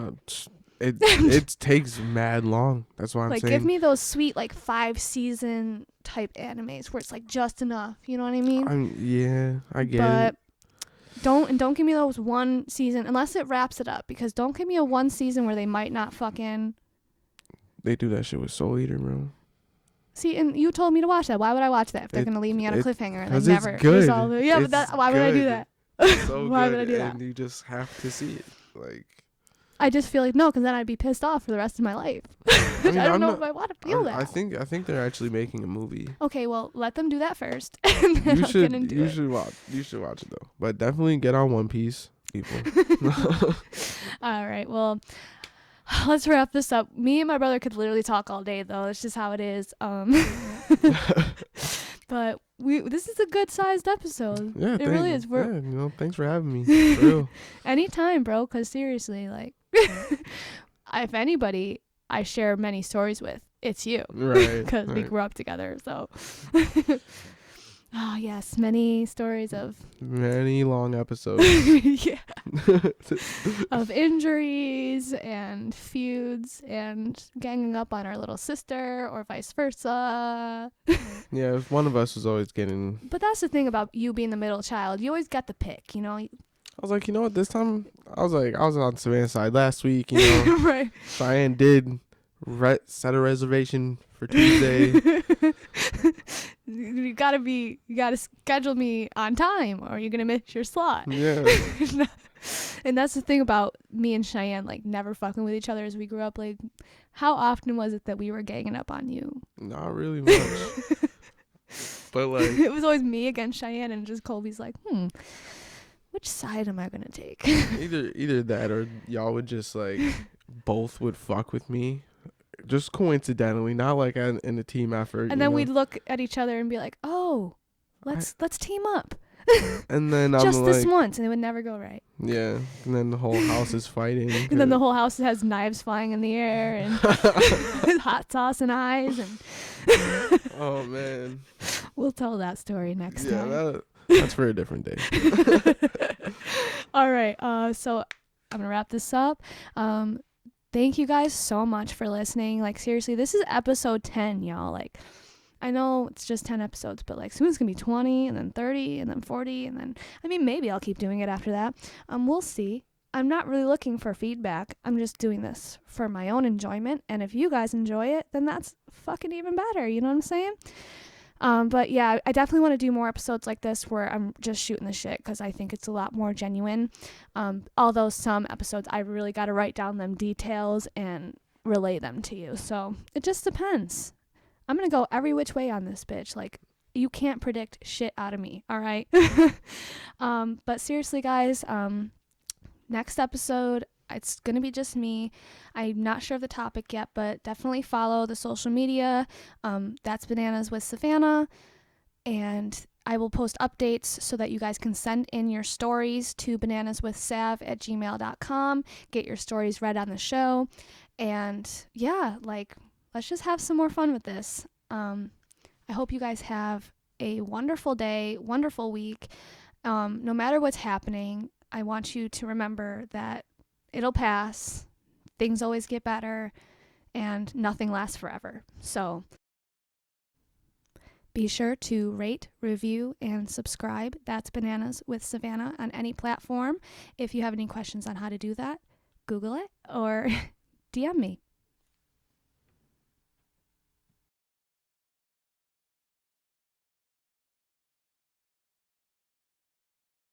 Speaker 2: It takes mad long. That's why I'm
Speaker 1: like,
Speaker 2: saying.
Speaker 1: give me those sweet, like, 5-season type animes where it's, like, just enough. You know what I mean?
Speaker 2: Yeah, I get
Speaker 1: but
Speaker 2: it.
Speaker 1: don't give me those one season, unless it wraps it up, because don't give me a one season where they might not fucking...
Speaker 2: They do that shit with Soul Eater, bro.
Speaker 1: See, and you told me to watch that. Why would I watch that if they're going to leave me on a cliffhanger? And
Speaker 2: Because
Speaker 1: they
Speaker 2: it's
Speaker 1: never
Speaker 2: good.
Speaker 1: resolve it? Yeah,
Speaker 2: It's
Speaker 1: but why would I do
Speaker 2: good.
Speaker 1: that?
Speaker 2: It's so
Speaker 1: Why
Speaker 2: good,
Speaker 1: would I do that?
Speaker 2: and you just have to see it. Like,
Speaker 1: I just feel like no, because then I'd be pissed off for the rest of my life. I don't know if I want to feel that.
Speaker 2: I think they're actually making a movie.
Speaker 1: Okay, well, let them do that first, and then I'll get into it.
Speaker 2: You should watch it though. But definitely get on One Piece, people.
Speaker 1: All right, well, let's wrap this up. Me and my brother could literally talk all day, though. It's just how it is. But this is a good sized episode.
Speaker 2: Yeah,
Speaker 1: it really is.
Speaker 2: Thanks for having me. For real.
Speaker 1: Anytime, bro. Because seriously, like, if anybody I share many stories with, it's you.
Speaker 2: Right.
Speaker 1: Because we grew up together. So, oh yes, many stories of
Speaker 2: many long episodes.
Speaker 1: Yeah. Of injuries and feuds and ganging up on our little sister or vice versa.
Speaker 2: Yeah, if one of us was always getting.
Speaker 1: But that's the thing about you being the middle child. You always get the pick, you know.
Speaker 2: I was like, you know what? This time, I was on Savannah's side last week. You know,
Speaker 1: right?
Speaker 2: Cheyenne did set a reservation for Tuesday.
Speaker 1: You gotta schedule me on time, or you're gonna miss your slot.
Speaker 2: Yeah.
Speaker 1: And that's the thing about me and Cheyenne, like, never fucking with each other as we grew up. Like, how often was it that we were ganging up on you?
Speaker 2: Not really much. But like,
Speaker 1: it was always me against Cheyenne, and just Colby's like, which side am I gonna take?
Speaker 2: either that, or y'all would just like both would fuck with me, just coincidentally, not like in a team effort.
Speaker 1: And then we'd look at each other and be like, oh, let's team up.
Speaker 2: And then
Speaker 1: just
Speaker 2: I'm
Speaker 1: this
Speaker 2: like,
Speaker 1: once, and it would never go right.
Speaker 2: Yeah, and then the whole house is fighting.
Speaker 1: And then the whole house has knives flying in the air and hot sauce and eyes. And
Speaker 2: oh man,
Speaker 1: we'll tell that story next time.
Speaker 2: Yeah, that's for a different day.
Speaker 1: All right, so I'm gonna wrap this up. Thank you guys so much for listening. Like, seriously, this is episode 10, y'all. Like, I know it's just 10 episodes, but like soon it's gonna be 20 and then 30 and then 40 and then, I mean, maybe I'll keep doing it after that. We'll see. I'm not really looking for feedback. I'm just doing this for my own enjoyment. And if you guys enjoy it, then that's fucking even better. You know what I'm saying? But yeah, I definitely want to do more episodes like this where I'm just shooting the shit, because I think it's a lot more genuine. Although some episodes I really got to write down them details and relay them to you. So it just depends. I'm going to go every which way on this bitch. Like, you can't predict shit out of me. All right. But seriously, guys, next episode, it's going to be just me. I'm not sure of the topic yet, but definitely follow the social media. That's Bananas with Savannah. And I will post updates so that you guys can send in your stories to bananaswithsav@gmail.com. Get your stories read on the show. And yeah, like, let's just have some more fun with this. I hope you guys have a wonderful day, wonderful week. No matter what's happening, I want you to remember that it'll pass. Things always get better, and nothing lasts forever. So be sure to rate, review, and subscribe. That's Bananas with Savannah on any platform. If you have any questions on how to do that, Google it or DM me.